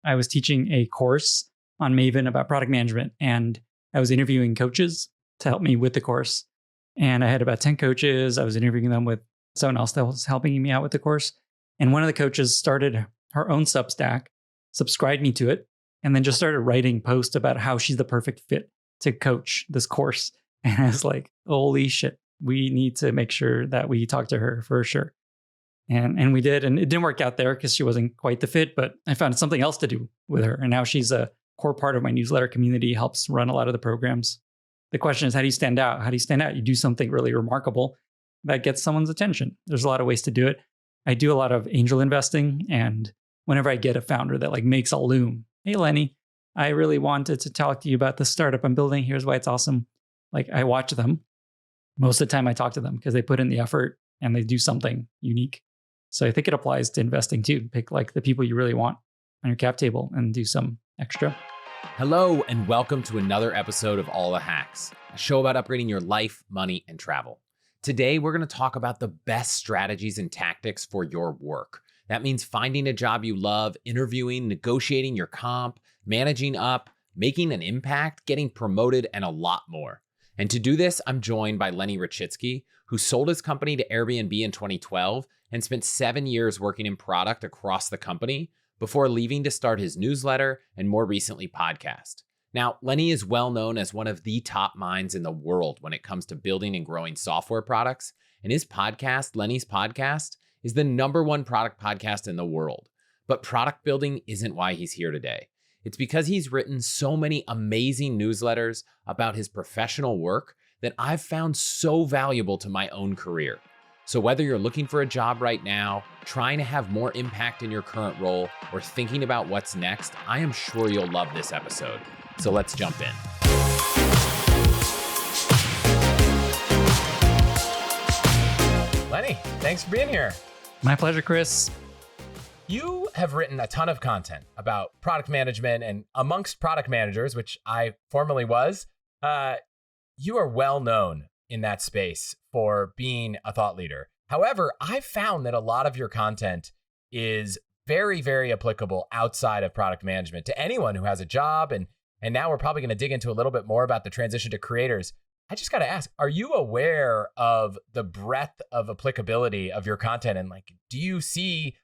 I was teaching a course on Maven about product management, and I was interviewing coaches to help me with the course. And I had about 10 coaches. I was interviewing them with someone else that was helping me out with the course. And one of the coaches started her own Substack, subscribed me to it, and then just started writing posts about how she's the perfect fit to coach this course. And I was like, holy shit, we need to make sure that we talk to her for sure. And we did. And it didn't work out there because she wasn't quite the fit, but I found something else to do with her. And now she's a core part of my newsletter community, helps run a lot of the programs. The question is, how do you stand out? How do you stand out? You do something really remarkable that gets someone's attention. There's a lot of ways to do it. I do a lot of angel investing. And whenever I get a founder that like makes a loom, hey, Lenny, I really wanted to talk to you about the startup I'm building. Here's why it's awesome. Like I watch them. Most of the time I talk to them because they put in the effort and they do something unique. So I think it applies to investing too. Pick like the people you really want on your cap table and do some extra. Hello, and welcome to another episode of All the Hacks, a show about upgrading your life, money, and travel. Today, we're going to talk about the best strategies and tactics for your work. That means finding a job you love, interviewing, negotiating your comp, managing up, making an impact, getting promoted, and a lot more. And to do this, I'm joined by Lenny Rachitsky, who sold his company to Airbnb in 2012 and spent 7 years working in product across the company before leaving to start his newsletter and more recently podcast. Now, Lenny is well known as one of the top minds in the world when it comes to building and growing software products. And his podcast, Lenny's Podcast, is the #1 product podcast in the world. But product building isn't why he's here today. It's because he's written so many amazing newsletters about his professional work that I've found so valuable to my own career. So whether you're looking for a job right now, trying to have more impact in your current role, or thinking about what's next, I am sure you'll love this episode. So let's jump in. Lenny, thanks for being here. My pleasure, Chris. You have written a ton of content about product management, and amongst product managers, which I formerly was, you are well known in that space for being a thought leader. However, I've found that a lot of your content is very, very applicable outside of product management to anyone who has a job. And now we're probably going to dig into a little bit more about the transition to creators. I just got to ask, are you aware of the breadth of applicability of your content? And like, do you see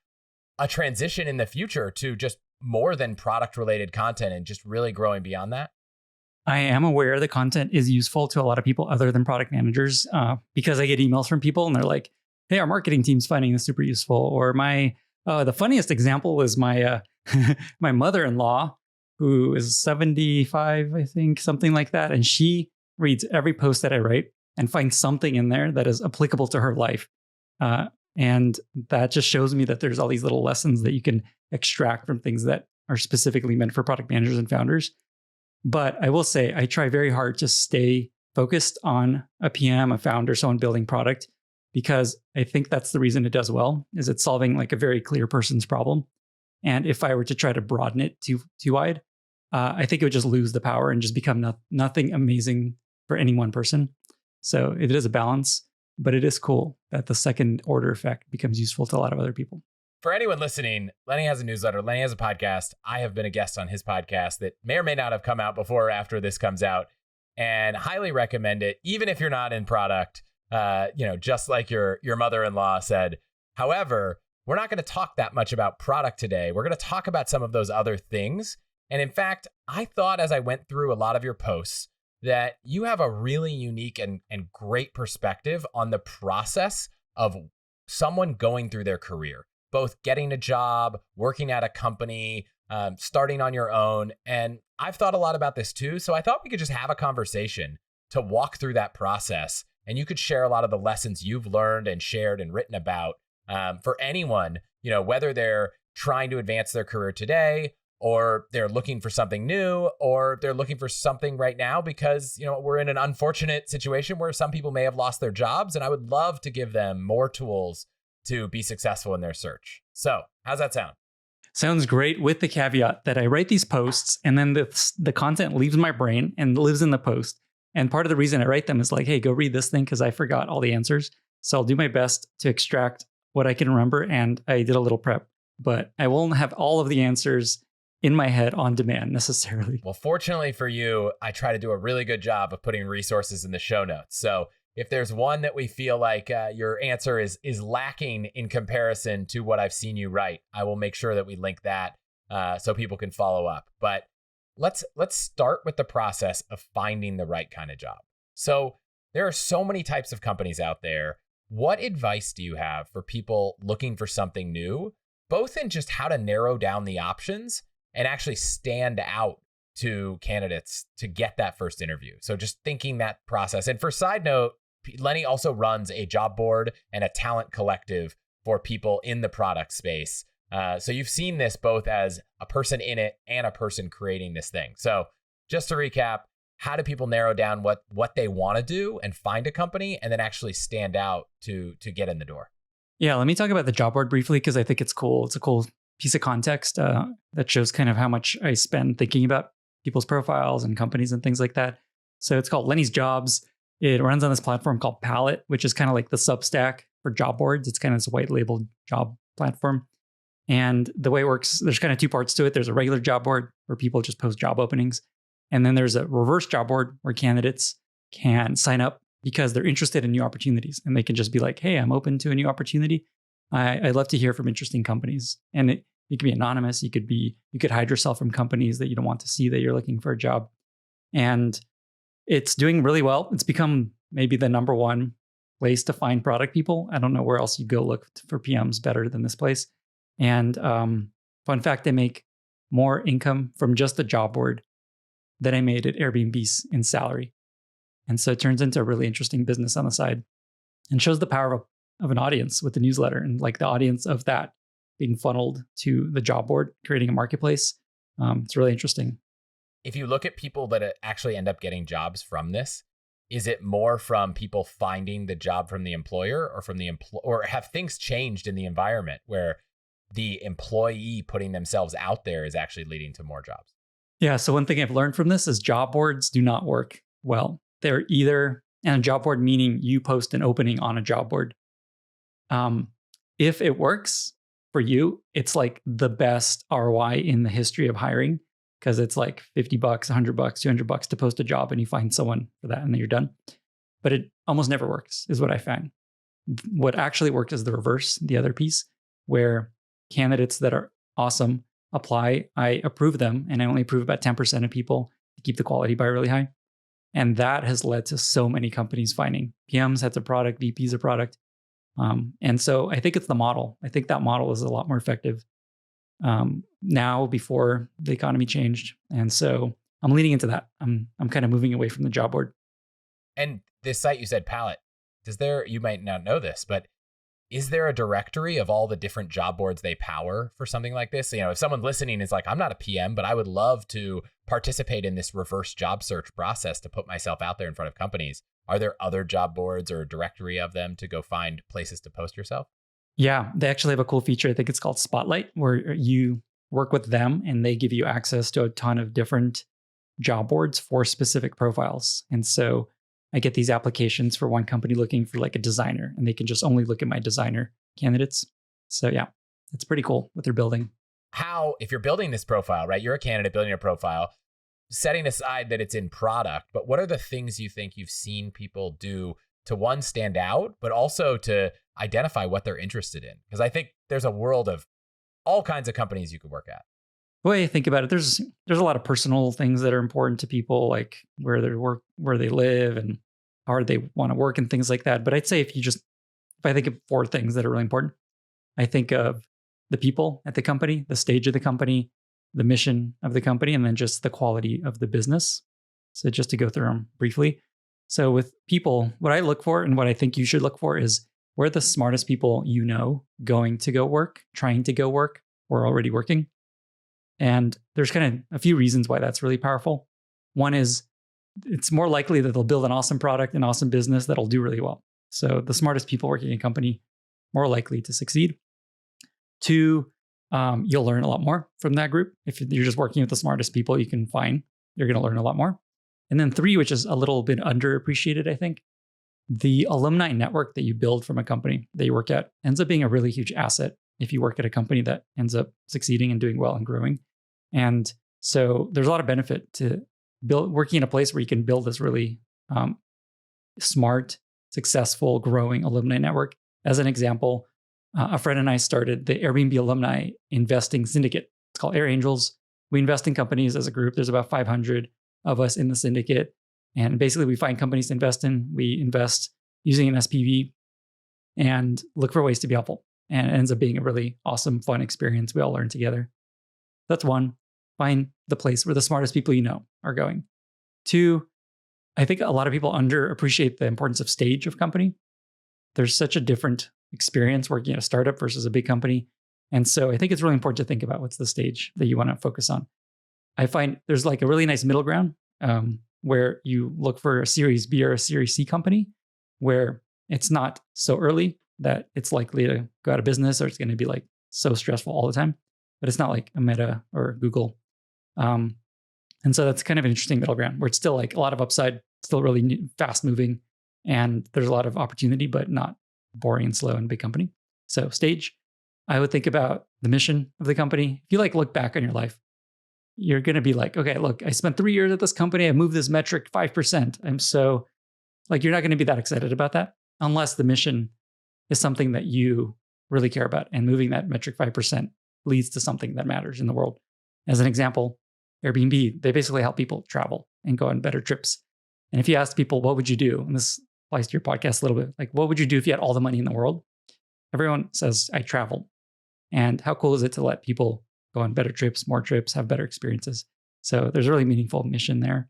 a transition in the future to just more than product related content and just really growing beyond that? I am aware the content is useful to a lot of people other than product managers because I get emails from people and they're like, hey, our marketing team's finding this super useful. Or the funniest example is my my mother-in-law, who is 75, I think, something like that. And she reads every post that I write and finds something in there that is applicable to her life. And that just shows me that there's all these little lessons that you can extract from things that are specifically meant for product managers and founders. But I will say I try very hard to stay focused on a PM, a founder, someone building product, because I think that's the reason it does well, is it's solving like a very clear person's problem. And if I were to try to broaden it too wide, I think it would just lose the power and just become nothing amazing for any one person. So it is a balance, but it is cool that the second order effect becomes useful to a lot of other people. For anyone listening, Lenny has a newsletter. Lenny has a podcast. I have been a guest on his podcast that may or may not have come out before or after this comes out, and highly recommend it, even if you're not in product, just like your mother-in-law said. However, we're not going to talk that much about product today. We're going to talk about some of those other things. And in fact, I thought as I went through a lot of your posts that you have a really unique and great perspective on the process of someone going through their career, both getting a job, working at a company, starting on your own. And I've thought a lot about this too. So I thought we could just have a conversation to walk through that process. And you could share a lot of the lessons you've learned and shared and written about for anyone, whether they're trying to advance their career today, or they're looking for something new, or they're looking for something right now because, we're in an unfortunate situation where some people may have lost their jobs. And I would love to give them more tools to be successful in their search. So how's that sound? Sounds great, with the caveat that I write these posts and then the content leaves my brain and lives in the post. And part of the reason I write them is like, hey, go read this thing because I forgot all the answers. So I'll do my best to extract what I can remember. And I did a little prep, but I won't have all of the answers in my head on demand necessarily. Well, fortunately for you, I try to do a really good job of putting resources in the show notes. So if there's one that we feel like your answer is lacking in comparison to what I've seen you write, I will make sure that we link that so people can follow up. But let's start with the process of finding the right kind of job. So there are so many types of companies out there. What advice do you have for people looking for something new, both in just how to narrow down the options and actually stand out to candidates to get that first interview? So just thinking that process. And for side note, Lenny also runs a job board and a talent collective for people in the product space. So you've seen this both as a person in it and a person creating this thing. So just to recap, how do people narrow down what they want to do and find a company and then actually stand out to get in the door? Yeah, let me talk about the job board briefly because I think it's cool. It's a cool piece of context that shows kind of how much I spend thinking about people's profiles and companies and things like that. So it's called Lenny's Jobs. It runs on this platform called Palette, which is kind of like the Substack for job boards. It's kind of this white labeled job platform. And the way it works, there's kind of two parts to it. There's a regular job board where people just post job openings. And then there's a reverse job board where candidates can sign up because they're interested in new opportunities. And they can just be like, hey, I'm open to a new opportunity. I'd love to hear from interesting companies. And you can be anonymous. You could hide yourself from companies that you don't want to see that you're looking for a job. And it's doing really well. It's become maybe the number one place to find product people. I don't know where else you go look for PMs better than this place. And fun fact, I make more income from just the job board than I made at Airbnb in salary. And so it turns into a really interesting business on the side and shows the power of an audience with the newsletter and like the audience of that being funneled to the job board, creating a marketplace. It's really interesting. If you look at people that actually end up getting jobs from this, is it more from people finding the job from the employer or from the or have things changed in the environment where the employee putting themselves out there is actually leading to more jobs? Yeah. So one thing I've learned from this is job boards do not work well. They're either, and a job board meaning you post an opening on a job board. If it works for you, it's like the best ROI in the history of hiring because it's like $50, $100, $200 to post a job and you find someone for that and then you're done. But it almost never works is what I found. What actually works is the reverse, the other piece, where candidates that are awesome apply, I approve them, and I only approve about 10% of people to keep the quality bar really high. And that has led to so many companies finding PMs, heads of product, VPs of product. And so I think it's the model. I think that model is a lot more effective now before the economy changed. And so I'm leaning into that. I'm kind of moving away from the job board. And this site you said, Palette, you might not know this, but is there a directory of all the different job boards they power for something like this? If someone listening is like, I'm not a PM, but I would love to participate in this reverse job search process to put myself out there in front of companies. Are there other job boards or a directory of them to go find places to post yourself? Yeah, they actually have a cool feature. I think it's called Spotlight, where you work with them and they give you access to a ton of different job boards for specific profiles. And so I get these applications for one company looking for like a designer, and they can just only look at my designer candidates. So yeah, it's pretty cool what they're building. How, if you're building this profile, right? You're a candidate building a profile, setting aside that it's in product, but what are the things you think you've seen people do to one, stand out, but also to identify what they're interested in? Because I think there's a world of all kinds of companies you could work at. The way I think about it, there's a lot of personal things that are important to people, like where they work, where they live, and how hard they want to work and things like that. But I'd say if I think of 4 things that are really important, I think of the people at the company, the stage of the company, the mission of the company, and then just the quality of the business. So just to go through them briefly. So with people, what I look for and what I think you should look for is where the smartest people going to go work, trying to go work, or already working. And there's kind of a few reasons why that's really powerful. One is it's more likely that they'll build an awesome product, an awesome business that'll do really well. So the smartest people working in a company, more likely to succeed. 2, you'll learn a lot more from that group. If you're just working with the smartest people you can find, you're going to learn a lot more. And then 3, which is a little bit underappreciated, I think, the alumni network that you build from a company that you work at ends up being a really huge asset if you work at a company that ends up succeeding and doing well and growing. And so there's a lot of benefit to working in a place where you can build this really smart, successful, growing alumni network. As an example, a friend and I started the Airbnb alumni investing syndicate. It's called Air Angels. We invest in companies as a group. There's about 500 of us in the syndicate. And basically, we find companies to invest in. We invest using an SPV and look for ways to be helpful. And it ends up being a really awesome, fun experience. We all learn together. That's one. Find the place where the smartest people you know are going. Two, I think a lot of people underappreciate the importance of stage of company. There's such a different experience working at a startup versus a big company. And so I think it's really important to think about what's the stage that you want to focus on. I find there's like a really nice middle ground where you look for a Series B or a Series C company where it's not so early that it's likely to go out of business or it's going to be like so stressful all the time, but it's not like a Meta or Google. And so that's kind of an interesting middle ground where it's still like a lot of upside, still really fast moving, and there's a lot of opportunity, but not boring and slow and big company. So stage, I would think about the mission of the company. If you like look back on your life, you're going to be like, okay, look, I spent 3 years at this company. I moved this metric 5%. I'm so like, you're not going to be that excited about that unless the mission is something that you really care about. And moving that metric 5% leads to something that matters in the world. As an example, Airbnb, they basically help people travel and go on better trips. And if you ask people, what would you do? And this applies to your podcast a little bit. Like, what would you do if you had all the money in the world? Everyone says, I travel. And how cool is it to let people go on better trips, more trips, have better experiences? So there's a really meaningful mission there.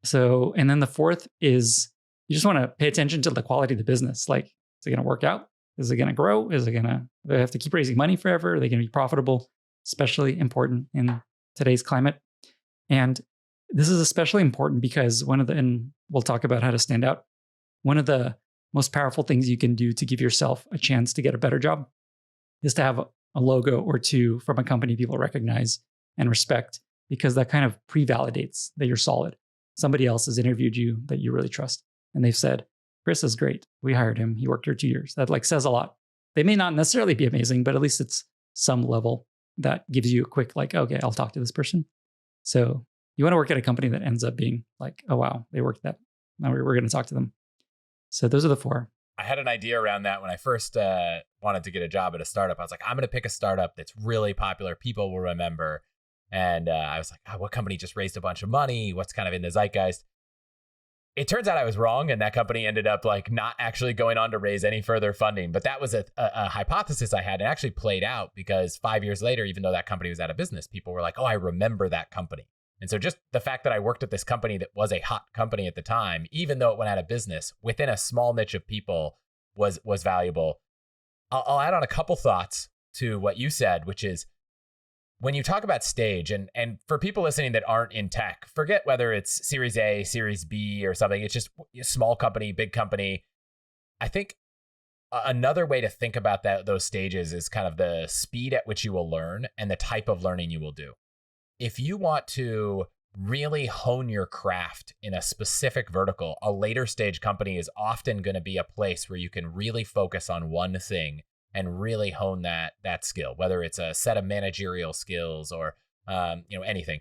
So, and then the fourth is you just want to pay attention to the quality of the business. Like, is it going to work out? Is it going to grow? Is it going to, they have to keep raising money forever? Are they going to be profitable? Especially important in today's climate. And this is especially important because and we'll talk about how to stand out. One of the most powerful things you can do to give yourself a chance to get a better job is to have a logo or two from a company people recognize and respect, because that kind of pre-validates that you're solid. Somebody else has interviewed you that you really trust, and they've said, Chris is great. We hired him. He worked here 2 years. That like says a lot. They may not necessarily be amazing, but at least it's some level that gives you a quick like, okay, I'll talk to this person. So you want to work at a company that ends up being like, oh, wow, they worked that. Now we're going to talk to them. So those are the four. I had an idea around that when I first wanted to get a job at a startup. I was like, I'm going to pick a startup that's really popular. People will remember. And I was like, what company just raised a bunch of money? What's kind of in the zeitgeist? It turns out I was wrong. And that company ended up like not actually going on to raise any further funding. But that was a hypothesis I had, and actually played out because 5 years later, even though that company was out of business, people were like, oh, I remember that company. And so just the fact that I worked at this company that was a hot company at the time, even though it went out of business within a small niche of people, was valuable. I'll add on a couple thoughts to what you said, which is when you talk about stage, and for people listening that aren't in tech, forget whether it's Series A, Series B or something. It's just a small company, big company. I think another way to think about those stages is kind of the speed at which you will learn and the type of learning you will do. If you want to really hone your craft in a specific vertical, a later stage company is often going to be a place where you can really focus on one thing and really hone that skill, whether it's a set of managerial skills or anything.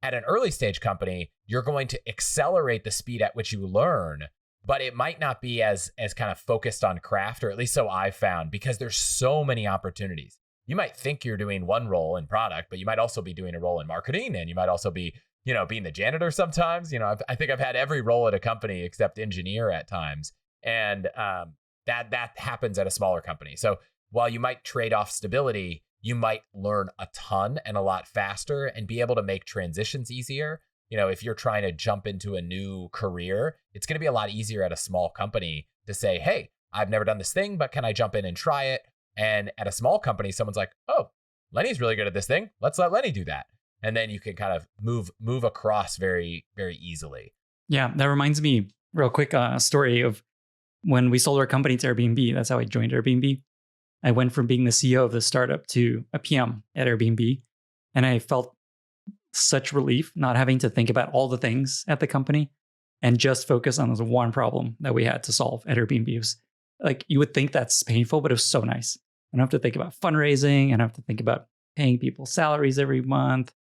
At an early stage company, you're going to accelerate the speed at which you learn, but it might not be as kind of focused on craft, or at least so I've found, because there's so many opportunities. You might think you're doing one role in product, but you might also be doing a role in marketing, and you might also be, being the janitor sometimes. I think I've had every role at a company except engineer at times. And that happens at a smaller company. So while you might trade off stability, you might learn a ton and a lot faster and be able to make transitions easier. If you're trying to jump into a new career, it's going to be a lot easier at a small company to say, hey, I've never done this thing, but can I jump in and try it? And at a small company, someone's like, oh, Lenny's really good at this thing. Let's let Lenny do that. And then you can kind of move across very, very easily. Yeah, that reminds me real quick, a story of when we sold our company to Airbnb. That's how I joined Airbnb. I went from being the CEO of the startup to a PM at Airbnb. And I felt such relief not having to think about all the things at the company and just focus on this one problem that we had to solve at Airbnb. It was like, you would think that's painful, but it was so nice. I don't have to think about fundraising. I don't have to think about paying people salaries every month.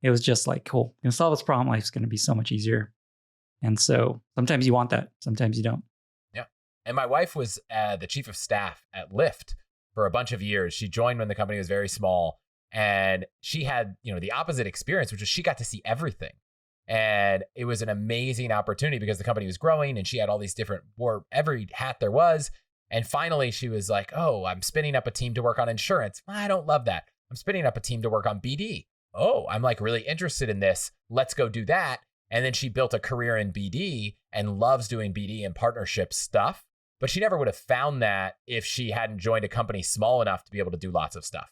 It was just like, cool, I'm going to solve this problem. Life's going to be so much easier. And so sometimes you want that. Sometimes you don't. Yeah. And my wife was the chief of staff at Lyft for a bunch of years. She joined when the company was very small. And she had, the opposite experience, which was she got to see everything. And it was an amazing opportunity because the company was growing and she had all these wore every hat there was. And finally she was like, oh, I'm spinning up a team to work on insurance. I don't love that. I'm spinning up a team to work on BD. Oh, I'm like really interested in this. Let's go do that. And then she built a career in BD and loves doing BD and partnership stuff. But she never would have found that if she hadn't joined a company small enough to be able to do lots of stuff.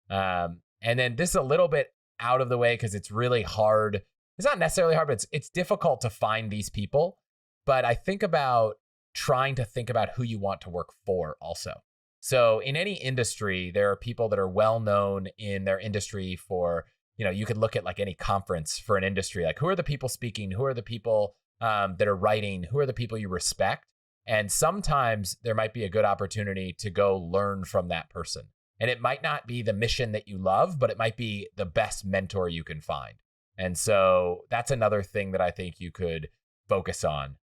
And then this is a little bit out of the way because it's really hard. It's not necessarily hard, but it's difficult to find these people. But I think about trying to think about who you want to work for also. So in any industry, there are people that are well known in their industry for, you could look at like any conference for an industry, like who are the people speaking? Who are the people that are writing? Who are the people you respect? And sometimes there might be a good opportunity to go learn from that person. And it might not be the mission that you love, but it might be the best mentor you can find. And so that's another thing that I think you could focus on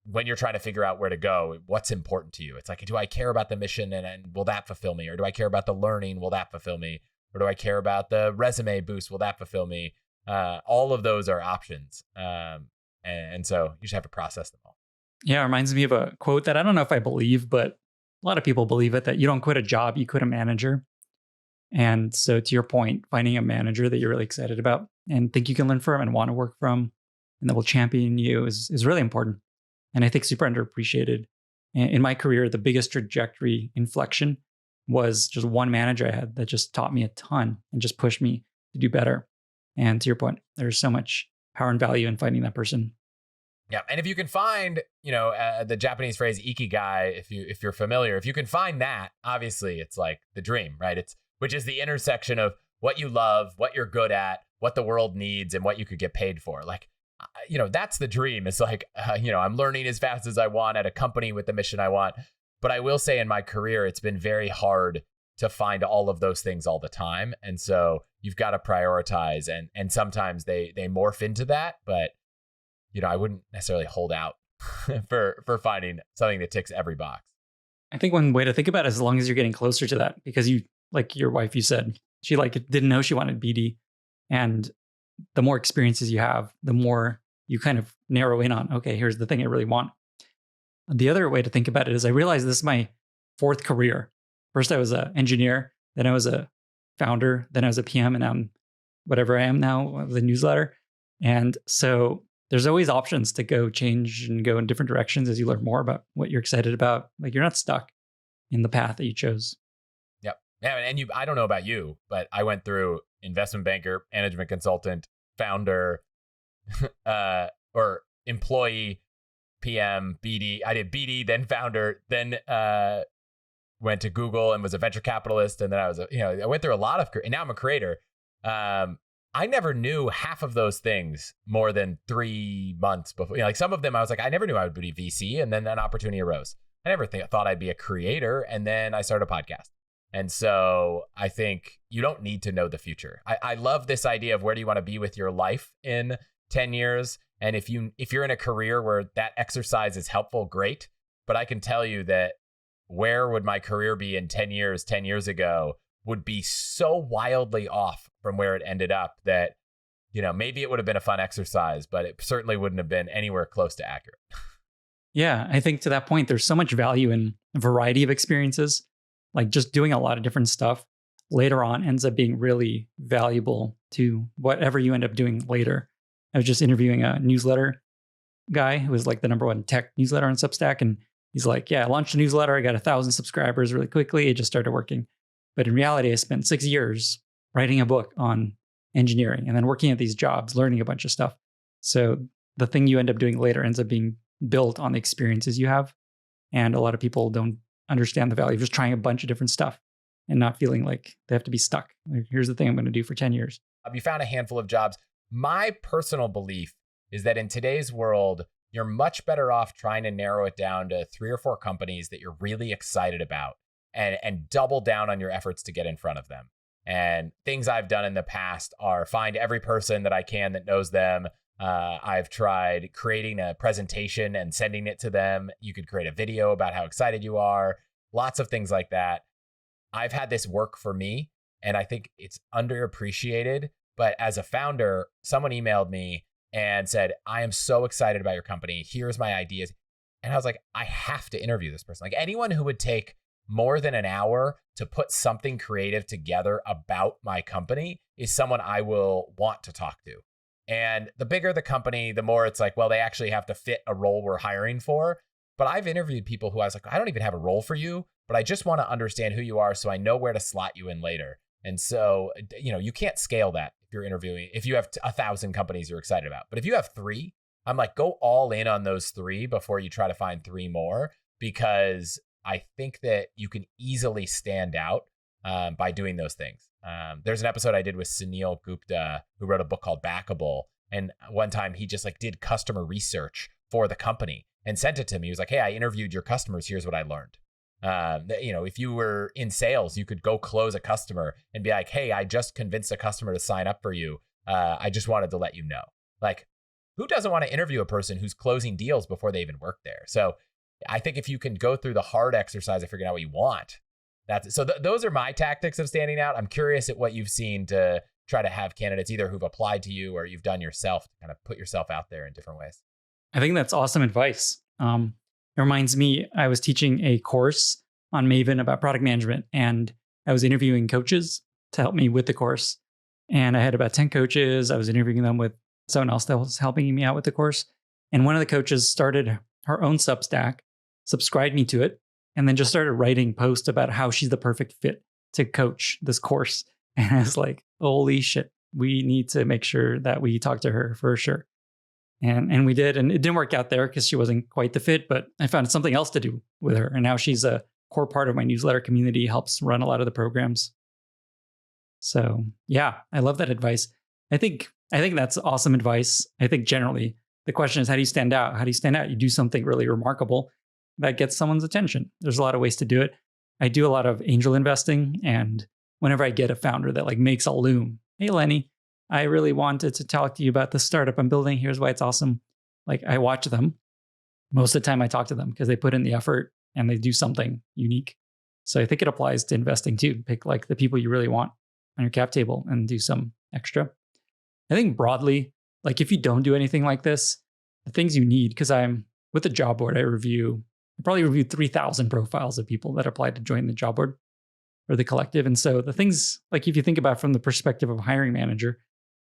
when you're trying to figure out where to go. What's important to you? It's like, do I care about the mission and will that fulfill me? Or do I care about the learning? Will that fulfill me? Or do I care about the resume boost? Will that fulfill me? All of those are options. And so you just have to process them all. Yeah, it reminds me of a quote that I don't know if I believe, but a lot of people believe it, that you don't quit a job, you quit a manager. And so to your point, finding a manager that you're really excited about and think you can learn from and want to work from and that will champion you is really important. And I think super underappreciated. In my career, the biggest trajectory inflection was just one manager I had that just taught me a ton and just pushed me to do better. And to your point, there's so much power and value in finding that person. Yeah, and if you can find, the Japanese phrase ikigai, if you're familiar, if you can find that, obviously it's like the dream, right? Which is the intersection of what you love, what you're good at, what the world needs, and what you could get paid for. Like, that's the dream. It's like, I'm learning as fast as I want at a company with the mission I want. But I will say in my career, it's been very hard to find all of those things all the time. And so you've got to prioritize, and sometimes they morph into that, but I wouldn't necessarily hold out for finding something that ticks every box. I think one way to think about it is as long as you're getting closer to that, because you, like your wife, you said, she didn't know she wanted BD. And the more experiences you have, the more you kind of narrow in on, okay, here's the thing I really want. The other way to think about it is I realized this is my fourth career. First, I was an engineer, then I was a founder, then I was a PM, and I'm whatever I am now, the newsletter. And so there's always options to go change and go in different directions as you learn more about what you're excited about. Like you're not stuck in the path that you chose. Yep. Yeah. And I don't know about you, but I went through investment banker, management consultant, founder, or employee, PM, BD. I did BD, then founder, then went to Google and was a venture capitalist. And then I was, I went through a lot of, and now I'm a creator. I never knew half of those things more than 3 months before. Like some of them, I was like, I never knew I would be VC, and then an opportunity arose. I never thought I'd be a creator, and then I started a podcast. And so I think you don't need to know the future. I love this idea of where do you want to be with your life in 10 years, and if you're in a career where that exercise is helpful, great. But I can tell you that where would my career be in 10 years, 10 years ago, would be so wildly off from where it ended up that, maybe it would have been a fun exercise, but it certainly wouldn't have been anywhere close to accurate. Yeah, I think to that point, there's so much value in a variety of experiences. Like just doing a lot of different stuff later on ends up being really valuable to whatever you end up doing later. I was just interviewing a newsletter guy who was like the number one tech newsletter on Substack. And he's like, yeah, I launched a newsletter. I got 1,000 subscribers really quickly. It just started working. But in reality, I spent 6 years writing a book on engineering and then working at these jobs, learning a bunch of stuff. So the thing you end up doing later ends up being built on the experiences you have. And a lot of people don't understand the value of just trying a bunch of different stuff and not feeling like they have to be stuck. Like, here's the thing I'm going to do for 10 years. You found a handful of jobs. My personal belief is that in today's world, you're much better off trying to narrow it down to 3 or 4 companies that you're really excited about and double down on your efforts to get in front of them. And things I've done in the past are find every person that I can that knows them. I've tried creating a presentation and sending it to them. You could create a video about how excited you are, lots of things like that. I've had this work for me, and I think it's underappreciated. But as a founder, someone emailed me and said, I am so excited about your company. Here's my ideas. And I was like, I have to interview this person. Like anyone who would take more than an hour to put something creative together about my company is someone I will want to talk to. And the bigger the company, the more it's like, well, they actually have to fit a role we're hiring for. But I've interviewed people who I was like, I don't even have a role for you, but I just want to understand who you are so I know where to slot you in later. And so, you can't scale that if you're interviewing, if you have 1,000 companies you're excited about. But if you have 3, I'm like, go all in on those 3 before you try to find 3 more, because I think that you can easily stand out by doing those things. There's an episode I did with Sunil Gupta, who wrote a book called Backable. And one time he just did customer research for the company and sent it to me. He was like, hey, I interviewed your customers. Here's what I learned. If you were in sales, you could go close a customer and be like, hey, I just convinced a customer to sign up for you. I just wanted to let you know. Like, who doesn't want to interview a person who's closing deals before they even work there? So I think if you can go through the hard exercise of figuring out what you want, those are my tactics of standing out. I'm curious at what you've seen to try to have candidates either who've applied to you or you've done yourself to kind of put yourself out there in different ways. I think that's awesome advice. It reminds me, I was teaching a course on Maven about product management, and I was interviewing coaches to help me with the course. And I had about 10 coaches. I was interviewing them with someone else that was helping me out with the course. And one of the coaches started her own Substack, subscribed me to it, and then just started writing posts about how she's the perfect fit to coach this course. And I was like, holy shit, we need to make sure that we talk to her for sure. And we did, and it didn't work out there because she wasn't quite the fit, but I found something else to do with her. And now she's a core part of my newsletter community, helps run a lot of the programs. So yeah, I love that advice. I think that's awesome advice. I think generally the question is, how do you stand out? How do you stand out? You do something really remarkable that gets someone's attention. There's a lot of ways to do it. I do a lot of angel investing, and whenever I get a founder that makes a loom, hey Lenny, I really wanted to talk to you about the startup I'm building. Here's why it's awesome. I watch them. Most of the time I talk to them because they put in the effort and they do something unique. So I think it applies to investing too. Pick the people you really want on your cap table and do some extra. I think broadly, if you don't do anything like this, the things you need, because I'm with the job board, I probably reviewed 3,000 profiles of people that applied to join the job board or the collective. And so the things, if you think about from the perspective of a hiring manager,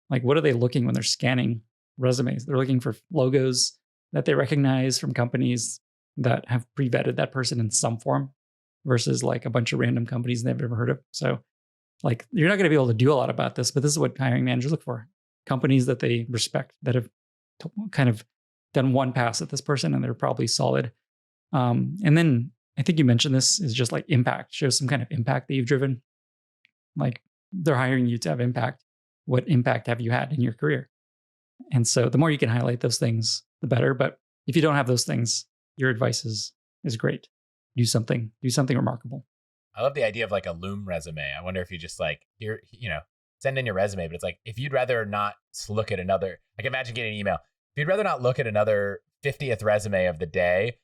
what are they looking when they're scanning resumes? They're looking for logos that they recognize from companies that have pre-vetted that person in some form versus a bunch of random companies they've never heard of. So you're not going to be able to do a lot about this, but this is what hiring managers look for. Companies that they respect, that have kind of done one pass at this person and they're probably solid. And then I think you mentioned this is just impact, show some kind of impact that you've driven. They're hiring you to have impact. What impact have you had in your career? And so the more you can highlight those things, the better. But if you don't have those things, your advice is great. Do something remarkable. I love the idea of a Loom resume. I wonder if you just here, send in your resume, but it's if you'd rather not look at another, imagine getting an email. If you'd rather not look at another 50th resume of the day,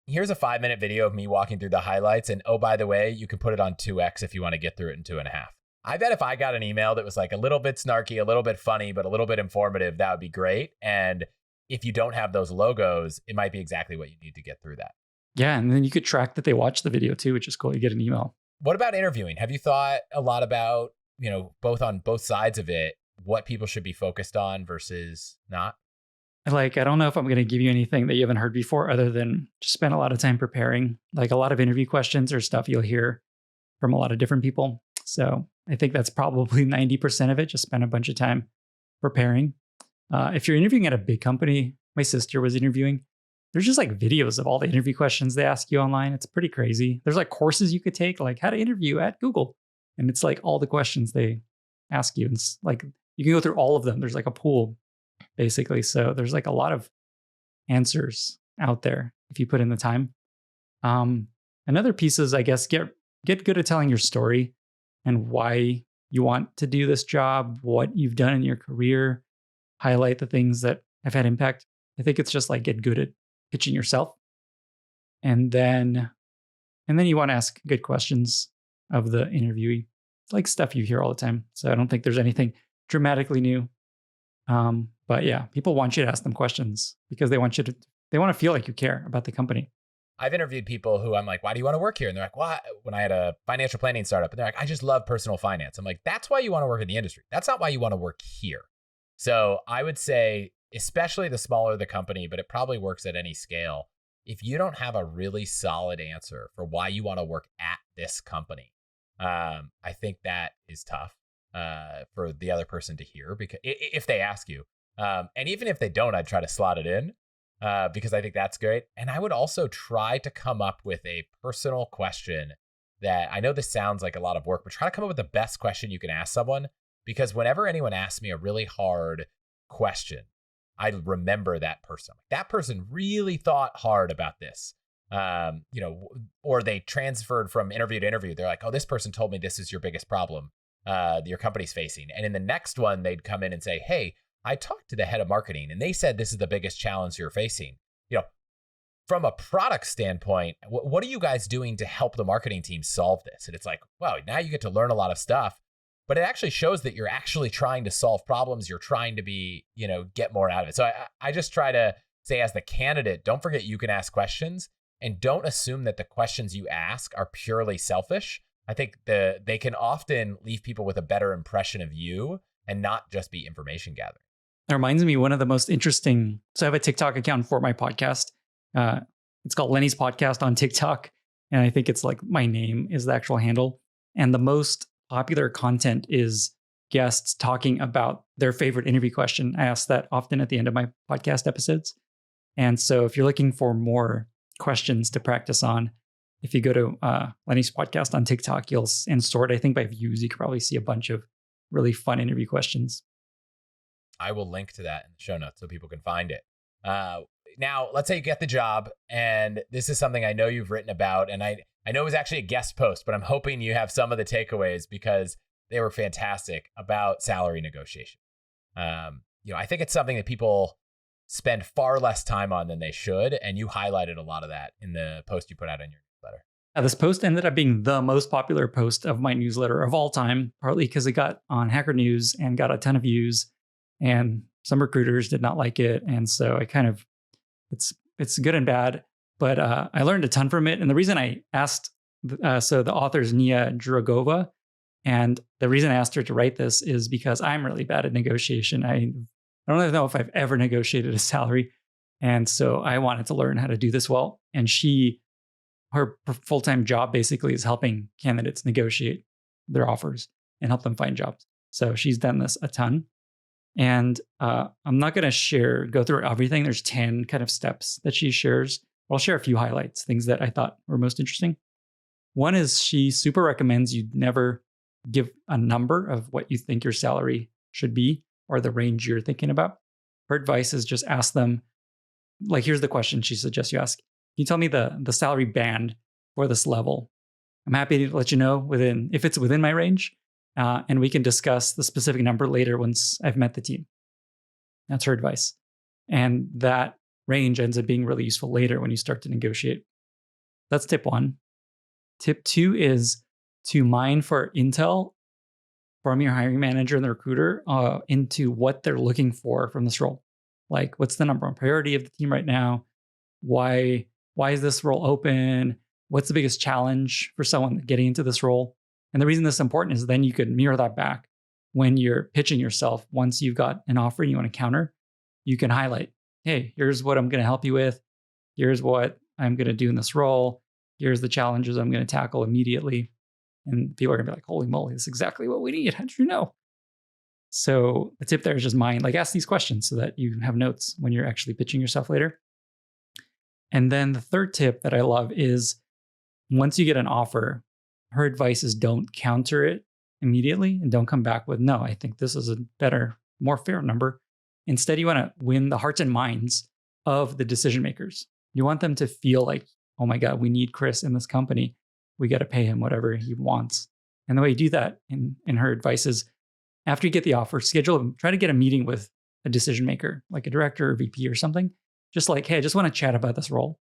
here's a 5-minute video of me walking through the highlights. And oh, by the way, you can put it on 2x if you want to get through it in 2.5. I bet if I got an email that was a little bit snarky, a little bit funny, but a little bit informative, that would be great. And if you don't have those logos, it might be exactly what you need to get through that. Yeah. And then you could track that they watch the video too, which is cool. You get an email. What about interviewing? Have you thought a lot about, on both sides of it, what people should be focused on versus not? I don't know if I'm going to give you anything that you haven't heard before other than just spend a lot of time preparing. A lot of interview questions or stuff you'll hear from a lot of different people. So I think that's probably 90% of it. Just spend a bunch of time preparing. If you're interviewing at a big company, my sister was interviewing. There's just videos of all the interview questions they ask you online. It's pretty crazy. There's courses you could take, how to interview at Google. And it's all the questions they ask you. And it's you can go through all of them. There's a pool basically. So there's a lot of answers out there if you put in the time. Another piece is, I guess, get good at telling your story. and why you want to do this job, what you've done in your career, highlight the things that have had impact. I think it's just like get good at pitching yourself. And then you want to ask good questions of the interviewee. It's like stuff you hear all the time. So I don't think there's anything dramatically new. But yeah, people want you to ask them questions because they want to feel like you care about the company. I've interviewed people who I'm like, why do you want to work here? And they're like, well, when I had a financial planning startup, and they're like, I just love personal finance. I'm like, that's why you want to work in the industry. That's not why you want to work here. So I would say, especially the smaller the company, but it probably works at any scale. If you don't have a really solid answer for why you want to work at this company, I think that is tough for the other person to hear, because if they ask you, and even if they don't, I'd try to slot it in. Because I think that's great. And I would also try to come up with a personal question that, I know this sounds like a lot of work, but try to come up with the best question you can ask someone. Because whenever anyone asks me a really hard question, I remember that person. That person really thought hard about this. Or they transferred from interview to interview. They're like, oh, this person told me this is your biggest problem your company's facing. And in the next one, they'd come in and say, hey, I talked to the head of marketing and they said this is the biggest challenge you're facing. From a product standpoint, what are you guys doing to help the marketing team solve this? And it's like, wow, now you get to learn a lot of stuff, but it actually shows that you're actually trying to solve problems. You're trying to get more out of it. So I just try to say, as the candidate, don't forget you can ask questions, and don't assume that the questions you ask are purely selfish. I think they can often leave people with a better impression of you and not just be information gathering. That reminds me, one of the most interesting. So I have a TikTok account for my podcast. It's called Lenny's Podcast on TikTok. And I think it's like my name is the actual handle. And the most popular content is guests talking about their favorite interview question. I ask that often at the end of my podcast episodes. And so if you're looking for more questions to practice on, if you go to Lenny's Podcast on TikTok, and sort, I think by views, you could probably see a bunch of really fun interview questions. I will link to that in the show notes so people can find it. Now, let's say you get the job, and this is something I know you've written about, and I know it was actually a guest post, but I'm hoping you have some of the takeaways because they were fantastic about salary negotiation. I think it's something that people spend far less time on than they should, and you highlighted a lot of that in the post you put out in your newsletter. This post ended up being the most popular post of my newsletter of all time, partly because it got on Hacker News and got a ton of views. And some recruiters did not like it. And so it's good and bad, but I learned a ton from it. And the reason I asked, so the author is Nia Dragova. And the reason I asked her to write this is because I'm really bad at negotiation. I don't even know if I've ever negotiated a salary. And so I wanted to learn how to do this well. And her full-time job basically is helping candidates negotiate their offers and help them find jobs. So she's done this a ton. And I'm not going to go through everything. There's 10 kind of steps that she shares. I'll share a few highlights, things that I thought were most interesting. One is she super recommends you never give a number of what you think your salary should be or the range you're thinking about. Her advice is just ask them, like, here's the question she suggests you ask. Can you tell me the salary band for this level? I'm happy to let you know if it's within my range. And we can discuss the specific number later once I've met the team. That's her advice. And that range ends up being really useful later when you start to negotiate. That's tip 1. Tip 2 is to mine for intel from your hiring manager and the recruiter into what they're looking for from this role. Like, what's the number one priority of the team right now? Why is this role open? What's the biggest challenge for someone getting into this role? And the reason this is important is then you could mirror that back when you're pitching yourself. Once you've got an offer and you want to counter, you can highlight, hey, here's what I'm going to help you with. Here's what I'm going to do in this role. Here's the challenges I'm going to tackle immediately. And people are going to be like, holy moly, this is exactly what we need. How did you know? So the tip there is just ask these questions so that you have notes when you're actually pitching yourself later. And then the third tip that I love is once you get an offer, her advice is don't counter it immediately and don't come back with, no, I think this is a better, more fair number. Instead, you want to win the hearts and minds of the decision makers. You want them to feel like, oh my God, we need Chris in this company. We got to pay him whatever he wants. And the way you do that in her advice is after you get the offer, try to get a meeting with a decision maker, like a director or VP or something. Just like, hey, I just want to chat about this role.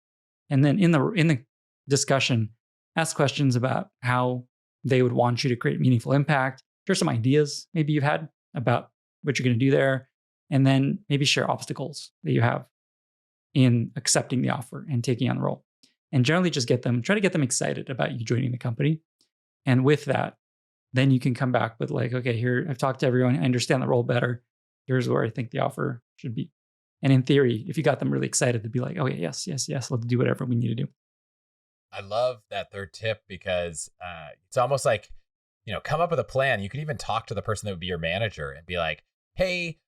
And then in the discussion, ask questions about how they would want you to create meaningful impact. Share some ideas maybe you've had about what you're going to do there. And then maybe share obstacles that you have in accepting the offer and taking on the role. And generally just try to get them excited about you joining the company. And with that, then you can come back with like, okay, here, I've talked to everyone. I understand the role better. Here's where I think the offer should be. And in theory, if you got them really excited to be like, oh yeah, yes, let's do whatever we need to do. I love that third tip because it's almost like, come up with a plan. You could even talk to the person that would be your manager and be like, hey,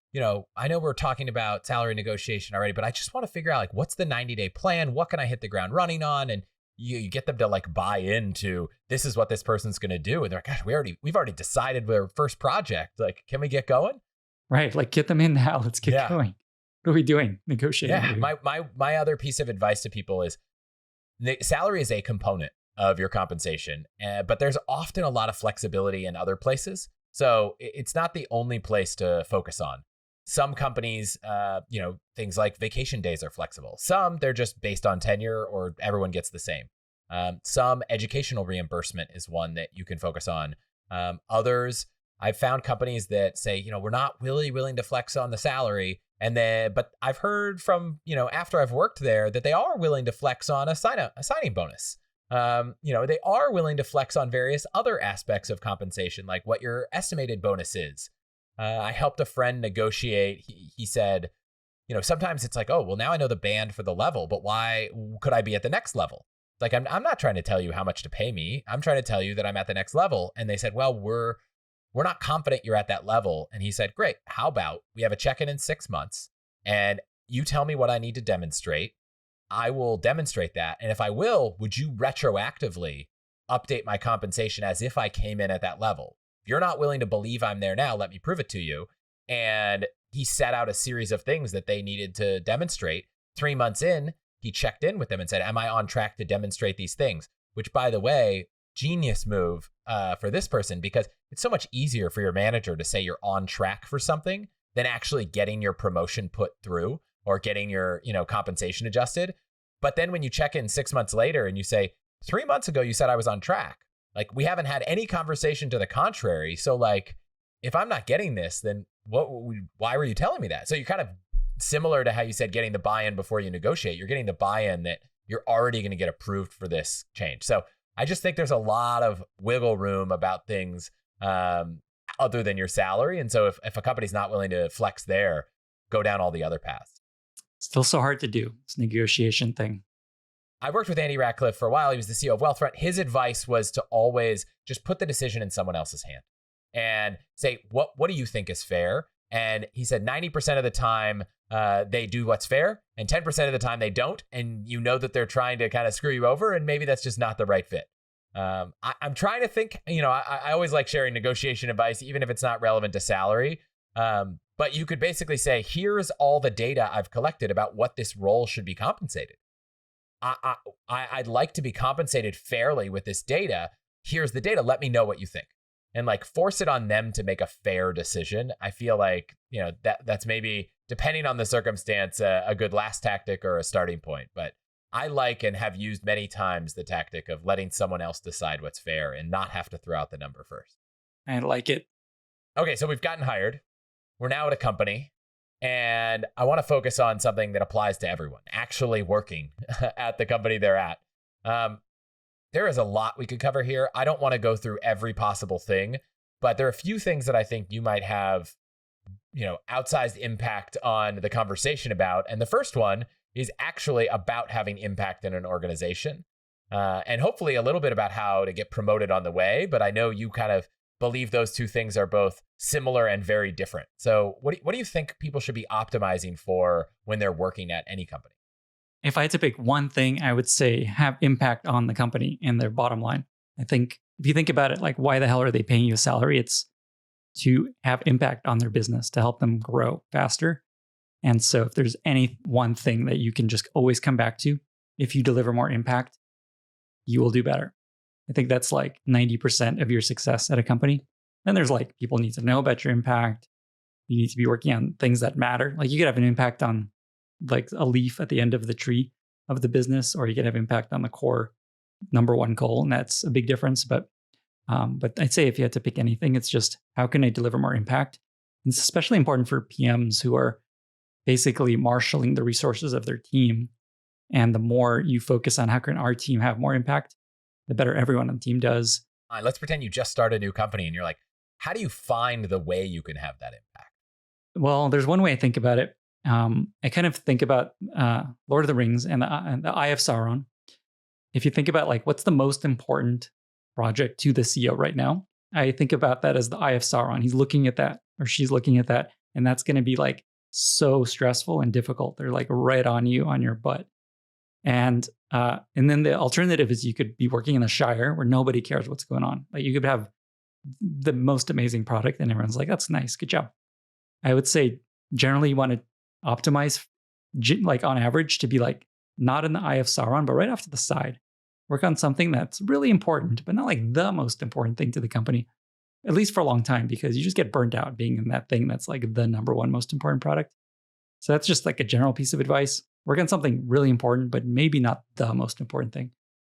I know we're talking about salary negotiation already, but I just want to figure out like, what's the 90-day plan? What can I hit the ground running on? And you get them to like buy into this is what this person's going to do. And they're like, gosh, we've already decided their first project. Like, can we get going? Right. Like get them in now. Let's get going. What are we doing? Negotiating. Yeah. My other piece of advice to people is salary is a component of your compensation, but there's often a lot of flexibility in other places. So it's not the only place to focus on. Some companies, things like vacation days are flexible. Some, they're just based on tenure or everyone gets the same. Some educational reimbursement is one that you can focus on. Others, I've found companies that say, we're not really willing to flex on the salary. But I've heard from, after I've worked there that they are willing to flex on a signing bonus. They are willing to flex on various other aspects of compensation, like what your estimated bonus is. I helped a friend negotiate. He said, sometimes it's like, oh, well, now I know the band for the level, but why could I be at the next level? Like, I'm not trying to tell you how much to pay me. I'm trying to tell you that I'm at the next level. And they said, well, we're not confident you're at that level. And he said, great. How about we have a check-in in 6 months and you tell me what I need to demonstrate. I will demonstrate that. And if I will, would you retroactively update my compensation as if I came in at that level? If you're not willing to believe I'm there now, let me prove it to you. And he set out a series of things that they needed to demonstrate. 3 months in, he checked in with them and said, am I on track to demonstrate these things? Which, by the way, genius move for this person, because it's so much easier for your manager to say you're on track for something than actually getting your promotion put through or getting your compensation adjusted. But then when you check in 6 months later and you say, 3 months ago, you said I was on track. Like, we haven't had any conversation to the contrary. So like, if I'm not getting this, then why were you telling me that? So you're kind of similar to how you said getting the buy-in before you negotiate. You're getting the buy-in that you're already going to get approved for this change. So I just think there's a lot of wiggle room about things other than your salary. And so if a company's not willing to flex there, go down all the other paths. Still so hard to do. It's a negotiation thing. I worked with Andy Ratcliffe for a while. He was the CEO of Wealthfront. His advice was to always just put the decision in someone else's hand and say, what do you think is fair? And he said 90% of the time they do what's fair and 10% of the time they don't. And you know that they're trying to kind of screw you over and maybe that's just not the right fit. I'm trying to think, I always like sharing negotiation advice, even if it's not relevant to salary. But you could basically say, here's all the data I've collected about what this role should be compensated. I'd like to be compensated fairly with this data. Here's the data. Let me know what you think. And like force it on them to make a fair decision. I feel like, that's maybe, depending on the circumstance, a good last tactic or a starting point. But I like and have used many times the tactic of letting someone else decide what's fair and not have to throw out the number first. I like it. Okay, so we've gotten hired. We're now at a company. And I want to focus on something that applies to everyone actually working at the company they're at. There is a lot we could cover here. I don't want to go through every possible thing, but there are a few things that I think you might have, outsized impact on the conversation about. And the first one is actually about having impact in an organization, and hopefully a little bit about how to get promoted on the way. But I know you kind of believe those two things are both similar and very different. So what do you think people should be optimizing for when they're working at any company? If I had to pick one thing, I would say have impact on the company and their bottom line. I think if you think about it, like why the hell are they paying you a salary? It's to have impact on their business, to help them grow faster. And so if there's any one thing that you can just always come back to, if you deliver more impact, you will do better. I think that's like 90% of your success at a company. Then there's like people need to know about your impact. You need to be working on things that matter. Like you could have an impact on like a leaf at the end of the tree of the business, or you could have impact on the core number one goal, and that's a big difference. But I'd say if you had to pick anything, it's just how can I deliver more impact? And it's especially important for PMs who are basically marshaling the resources of their team. And the more you focus on how can our team have more impact, the better everyone on the team does. Let's pretend you just started a new company and you're like, how do you find the way you can have that impact? Well, there's one way I think about it. I kind of think about Lord of the Rings and the Eye of Sauron. If you think about like what's the most important project to the CEO right now, I think about that as the Eye of Sauron. He's looking at that, or she's looking at that, and that's going to be like so stressful and difficult. They're like right on you, on your butt. And then the alternative is you could be working in the Shire where nobody cares what's going on. Like you could have the most amazing product and everyone's like, that's nice, good job. I would say generally you want to optimize like on average to be like not in the Eye of Sauron, but right off to the side. Work on something that's really important, but not like the most important thing to the company, at least for a long time, because you just get burnt out being in that thing that's like the number one most important product. So that's just like a general piece of advice. Work on something really important, but maybe not the most important thing.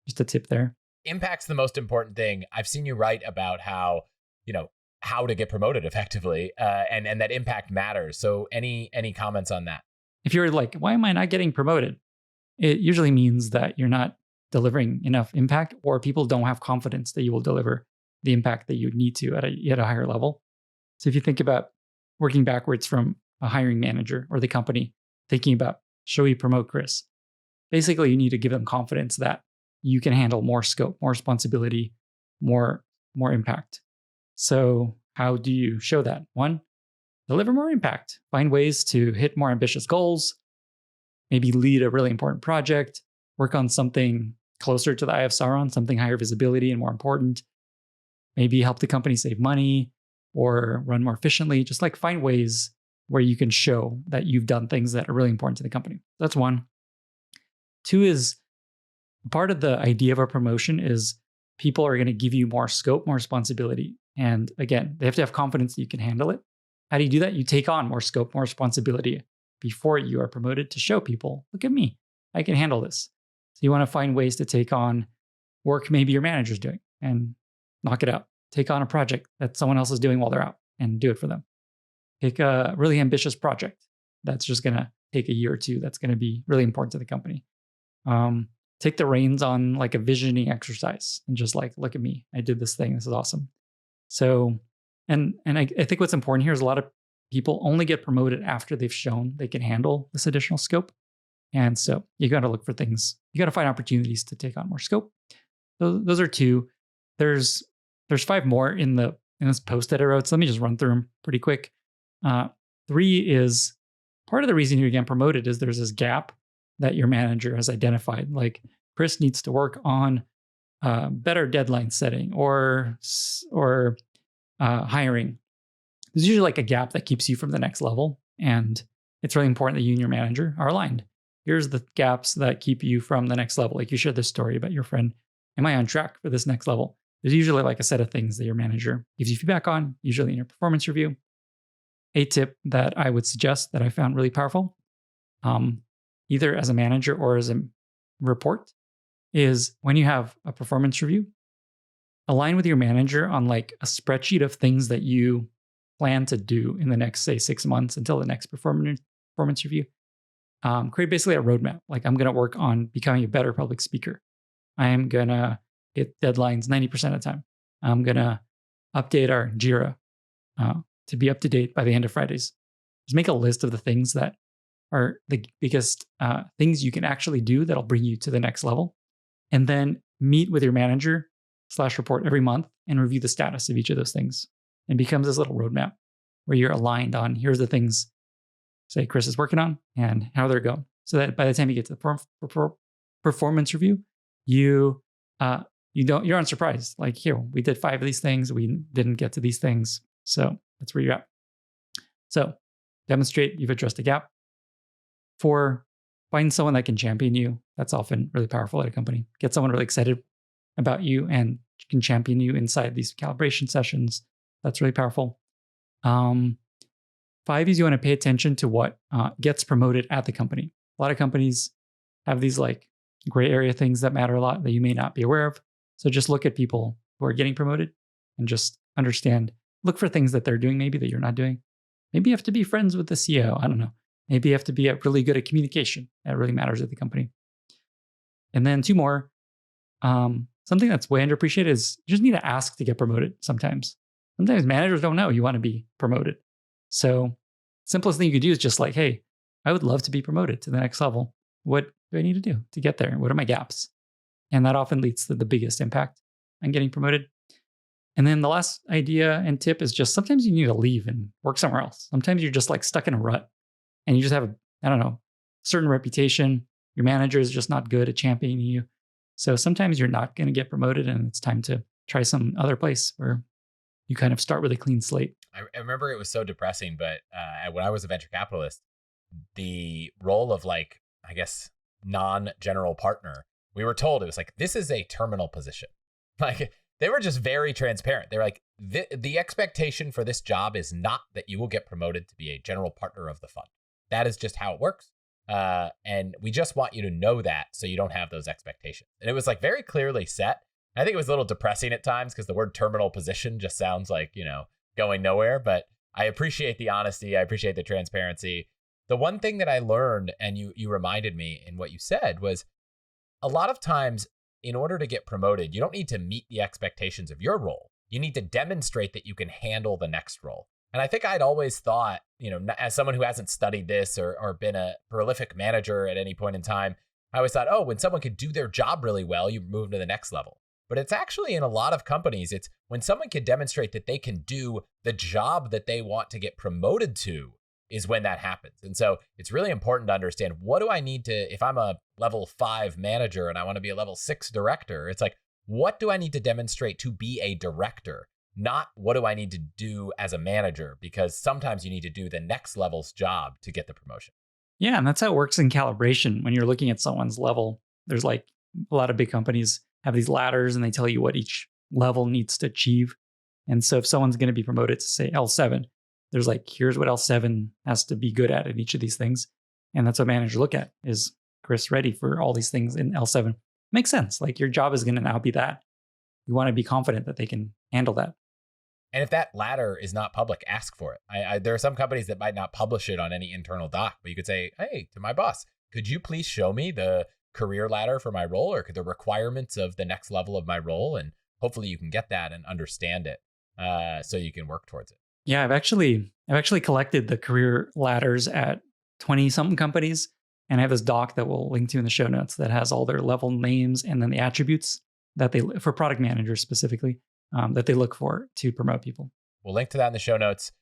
Just a tip there. Impact's the most important thing. I've seen you write about how to get promoted effectively, and that impact matters. So any comments on that? If you're like, why am I not getting promoted? It usually means that you're not delivering enough impact, or people don't have confidence that you will deliver the impact that you need to at a higher level. So if you think about working backwards from a hiring manager or the company, thinking about, should we promote Chris? Basically, you need to give them confidence that you can handle more scope, more responsibility, more impact. So how do you show that? One, deliver more impact. Find ways to hit more ambitious goals. Maybe lead a really important project. Work on something closer to the Eye of Sauron, something higher visibility and more important. Maybe help the company save money or run more efficiently. Just like find ways where you can show that you've done things that are really important to the company. That's one. Two is part of the idea of a promotion is people are going to give you more scope, more responsibility. And again, they have to have confidence that you can handle it. How do you do that? You take on more scope, more responsibility before you are promoted to show people, look at me, I can handle this. So you want to find ways to take on work maybe your manager's doing and knock it out. Take on a project that someone else is doing while they're out and do it for them. Pick a really ambitious project that's just going to take a year or two. That's going to be really important to the company. Take the reins on like a visioning exercise and just like, look at me, I did this thing. This is awesome. So, and I think what's important here is a lot of people only get promoted after they've shown they can handle this additional scope. And so you got to look for things. You got to find opportunities to take on more scope. Those are two. There's 5 more in this post that I wrote. So let me just run through them pretty quick. 3 is part of the reason you're getting promoted is there's this gap that your manager has identified. Like Chris needs to work on better deadline setting or hiring. There's usually like a gap that keeps you from the next level. And it's really important that you and your manager are aligned. Here's the gaps that keep you from the next level. Like you shared this story about your friend. Am I on track for this next level? There's usually like a set of things that your manager gives you feedback on, usually in your performance review. A tip that I would suggest that I found really powerful, either as a manager or as a report, is when you have a performance review, align with your manager on like a spreadsheet of things that you plan to do in the next, say, 6 months until the next performance review. Create basically a roadmap. Like I'm going to work on becoming a better public speaker. I am going to hit deadlines 90% of the time. I'm going to update our Jira to be up to date by the end of Fridays. Just make a list of the things that are the biggest things you can actually do that'll bring you to the next level. And then meet with your manager / report every month and review the status of each of those things. And becomes this little roadmap where you're aligned on here's the things, say, Chris is working on and how they're going. So that by the time you get to the performance review, you're unsurprised. Like, here, we did 5 of these things. We didn't get to these things. So that's where you're at. So demonstrate you've addressed a gap. 4, find someone that can champion you. That's often really powerful at a company. Get someone really excited about you and can champion you inside these calibration sessions. That's really powerful. 5 is you want to pay attention to what gets promoted at the company. A lot of companies have these like gray area things that matter a lot that you may not be aware of. So just look at people who are getting promoted and just understand, look for things that they're doing maybe that you're not doing. Maybe you have to be friends with the CEO. I don't know. Maybe you have to be really good at communication. That really matters at the company. And then 2 more. Something that's way underappreciated is you just need to ask to get promoted sometimes. Sometimes managers don't know you want to be promoted. So simplest thing you could do is just like, hey, I would love to be promoted to the next level. What do I need to do to get there? What are my gaps? And that often leads to the biggest impact on getting promoted. And then the last idea and tip is just sometimes you need to leave and work somewhere else. Sometimes you're just like stuck in a rut and you just have certain reputation. Your manager is just not good at championing you. So sometimes you're not going to get promoted and it's time to try some other place where you kind of start with a clean slate. I remember it was so depressing, but when I was a venture capitalist, the role of non-general partner, we were told it was like, this is a terminal position. Like they were just very transparent. They're like, the expectation for this job is not that you will get promoted to be a general partner of the fund. That is just how it works. And we just want you to know that so you don't have those expectations. And it was like very clearly set. I think it was a little depressing at times because the word terminal position just sounds like, going nowhere. But I appreciate the honesty. I appreciate the transparency. The one thing that I learned, and you reminded me in what you said, was a lot of times in order to get promoted, you don't need to meet the expectations of your role. You need to demonstrate that you can handle the next role. And I think I'd always thought, as someone who hasn't studied this or been a prolific manager at any point in time, I always thought, when someone can do their job really well, you move to the next level. But it's actually in a lot of companies, it's when someone can demonstrate that they can do the job that they want to get promoted to is when that happens. And so it's really important to understand, what do I need to, if I'm a level 5 manager and I want to be a level 6 director, it's like, what do I need to demonstrate to be a director? Not what do I need to do as a manager, because sometimes you need to do the next level's job to get the promotion. Yeah, and that's how it works in calibration. When you're looking at someone's level, there's like a lot of big companies have these ladders and they tell you what each level needs to achieve. And so if someone's going to be promoted to say L7, there's like, here's what L7 has to be good at each of these things. And that's what managers look at. Is Chris ready for all these things in L7? Makes sense. Like your job is going to now be that. You want to be confident that they can handle that. And if that ladder is not public, ask for it. There are some companies that might not publish it on any internal doc, but you could say, hey, to my boss, could you please show me the career ladder for my role, or the requirements of the next level of my role? And hopefully you can get that and understand it so you can work towards it. Yeah, I've actually collected the career ladders at 20 something companies. And I have this doc that we'll link to in the show notes that has all their level names and then the attributes that for product managers specifically, that they look for to promote people. We'll link to that in the show notes.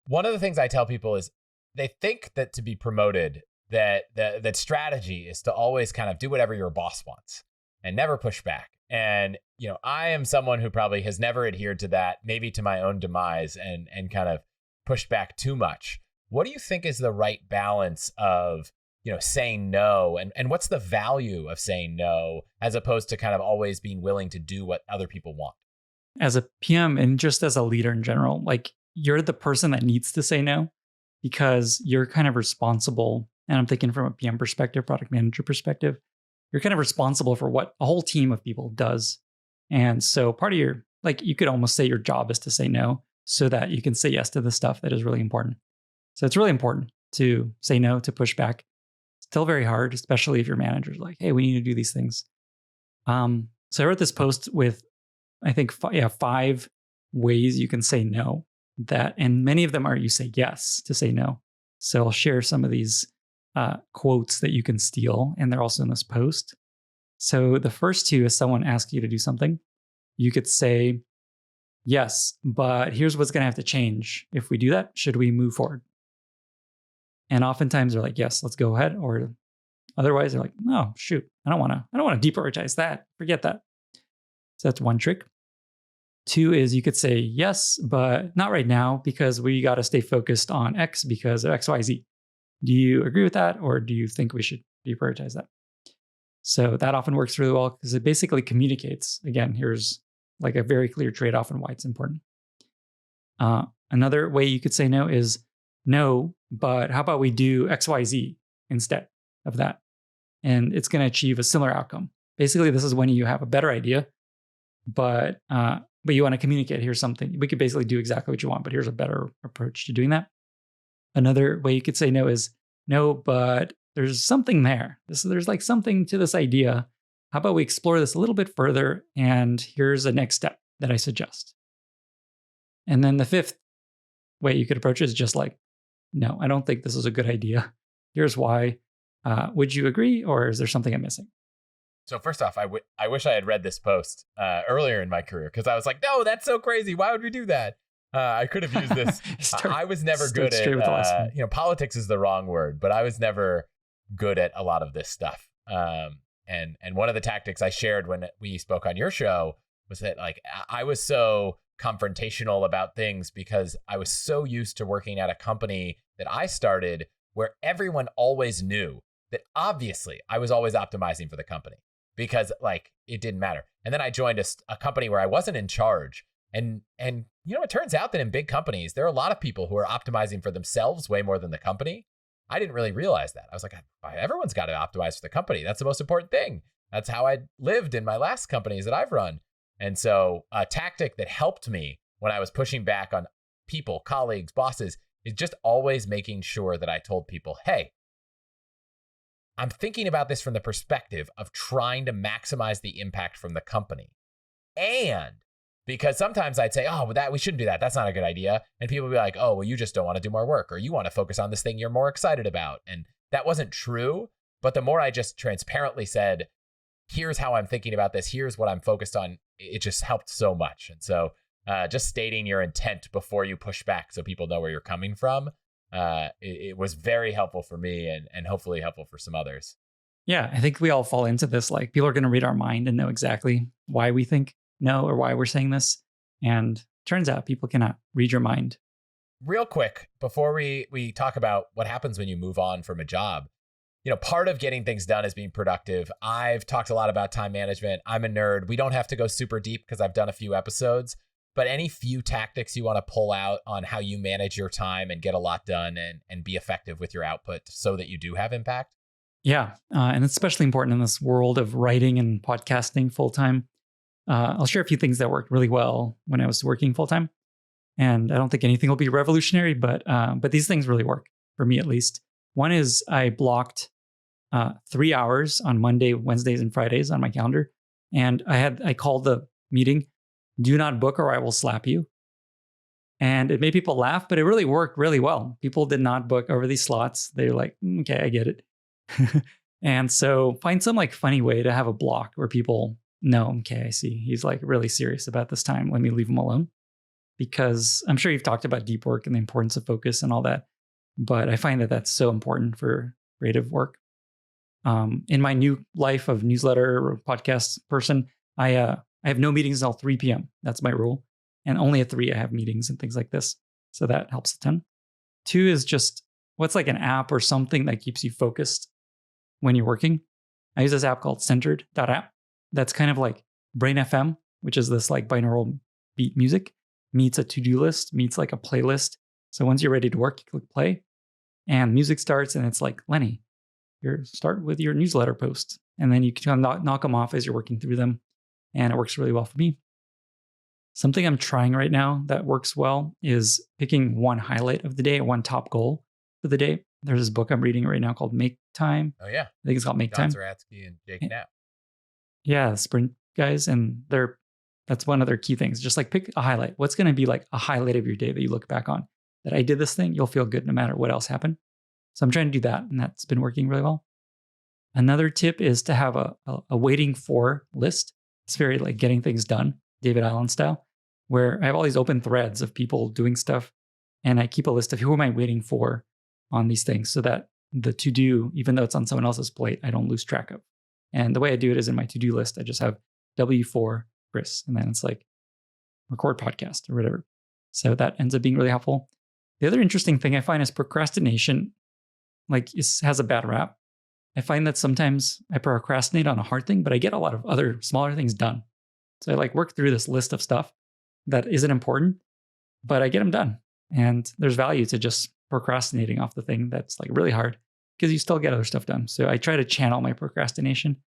One of the things I tell people is they think that to be promoted, that strategy is to always kind of do whatever your boss wants and never push back. And, I am someone who probably has never adhered to that, maybe to my own demise, and kind of pushed back too much. What do you think is the right balance of, saying no, and what's the value of saying no as opposed to kind of always being willing to do what other people want? As a PM and just as a leader in general, like you're the person that needs to say no because you're kind of responsible. And I'm thinking from a PM perspective, product manager perspective, you're kind of responsible for what a whole team of people does. And so part of your, you could almost say your job is to say no so that you can say yes to the stuff that is really important. So it's really important to say no, to push back. It's still very hard, especially if your manager's like, hey, we need to do these things. So I wrote this post with, I think, 5 ways you can say no, and many of them are you say yes to say no. So I'll share some of these quotes that you can steal, and they're also in this post. So the first 2 is someone asks you to do something. You could say, yes, but here's what's going to have to change. If we do that, should we move forward? And oftentimes they're like, yes, let's go ahead. Or otherwise they're like, no, shoot, I don't want to deprioritize that. Forget that. So that's one trick. 2 is you could say yes, but not right now because we got to stay focused on X because of X, Y, Z. Do you agree with that? Or do you think we should deprioritize that? So that often works really well because it basically communicates. Again, here's like a very clear trade-off and why it's important. Another way you could say no is no, but how about we do XYZ instead of that? And it's going to achieve a similar outcome. Basically, this is when you have a better idea, but you want to communicate, here's something. We could basically do exactly what you want, but here's a better approach to doing that. Another way you could say no is no, but there's something there. There's like something to this idea. How about we explore this a little bit further? And here's a next step that I suggest. And then the fifth way you could approach it is just like, no, I don't think this is a good idea. Here's why. Would you agree, or is there something I'm missing? So first off, I wish I had read this post earlier in my career, because I was like, no, that's so crazy. Why would we do that? I could have used this. I was never good at, politics is the wrong word, but I was never good at a lot of this stuff. And one of the tactics I shared when we spoke on your show was that like I was so confrontational about things because I was so used to working at a company that I started where everyone always knew that obviously I was always optimizing for the company because like it didn't matter. And then I joined a company where I wasn't in charge. And it turns out that in big companies, there are a lot of people who are optimizing for themselves way more than the company. I didn't really realize that. I was like, everyone's got to optimize for the company. That's the most important thing. That's how I lived in my last companies that I've run. And so a tactic that helped me when I was pushing back on people, colleagues, bosses, is just always making sure that I told people, hey, I'm thinking about this from the perspective of trying to maximize the impact from the company. And because sometimes I'd say, oh, we shouldn't do that. That's not a good idea. And people would be like, oh, well, you just don't want to do more work, or you want to focus on this thing you're more excited about. And that wasn't true. But the more I just transparently said, here's how I'm thinking about this, here's what I'm focused on, it just helped so much. And so just stating your intent before you push back so people know where you're coming from, it was very helpful for me and hopefully helpful for some others. Yeah, I think we all fall into this. Like people are going to read our mind and know exactly why we think no or why we're saying this. And turns out people cannot read your mind. Real quick, before we talk about what happens when you move on from a job, part of getting things done is being productive. I've talked a lot about time management. I'm a nerd. We don't have to go super deep because I've done a few episodes, but any few tactics you want to pull out on how you manage your time and get a lot done and be effective with your output so that you do have impact? Yeah. And it's especially important in this world of writing and podcasting full time. I'll share a few things that worked really well when I was working full time. And I don't think anything will be revolutionary, but these things really work for me, at least. One is I blocked 3 hours on Monday, Wednesdays, and Fridays on my calendar. And I called the meeting, do not book or I will slap you. And it made people laugh, but it really worked really well. People did not book over these slots. They were like, okay, I get it. And so find some like funny way to have a block where people know, okay, I see. He's like really serious about this time. Let me leave him alone. Because I'm sure you've talked about deep work and the importance of focus and all that. But I find that that's so important for creative work. In my new life of newsletter or podcast person, I have no meetings until 3 p.m. That's my rule. And only at 3 I have meetings and things like this. So that helps a ton. 2 is just what's like an app or something that keeps you focused when you're working. I use this app called Centered.app. That's kind of like Brain FM, which is this like binaural beat music, meets a to-do list, meets like a playlist. So once you're ready to work, you click play and music starts and it's like, Lenny, start with your newsletter post. And then you can knock them off as you're working through them. And it works really well for me. Something I'm trying right now that works well is picking one highlight of the day, one top goal for the day. There's this book I'm reading right now called Make Time. Oh, yeah. I think it's called Make John Time. Zeratsky and Jake Knapp. Yeah, Sprint guys. And that's one of their key things. Just like pick a highlight. What's going to be like a highlight of your day that you look back on? That I did this thing, you'll feel good no matter what else happened. So I'm trying to do that. And that's been working really well. Another tip is to have a waiting for list. It's very like getting things done, David Allen style, where I have all these open threads of people doing stuff. And I keep a list of who am I waiting for on these things so that the to-do, even though it's on someone else's plate, I don't lose track of. And the way I do it is in my to-do list, I just have W4 Chris, and then it's like record podcast or whatever. So that ends up being really helpful. The other interesting thing I find is procrastination, like has a bad rap. I find that sometimes I procrastinate on a hard thing, but I get a lot of other smaller things done. So I like work through this list of stuff that isn't important, but I get them done. And there's value to just procrastinating off the thing that's like really hard because you still get other stuff done. So I try to channel my procrastination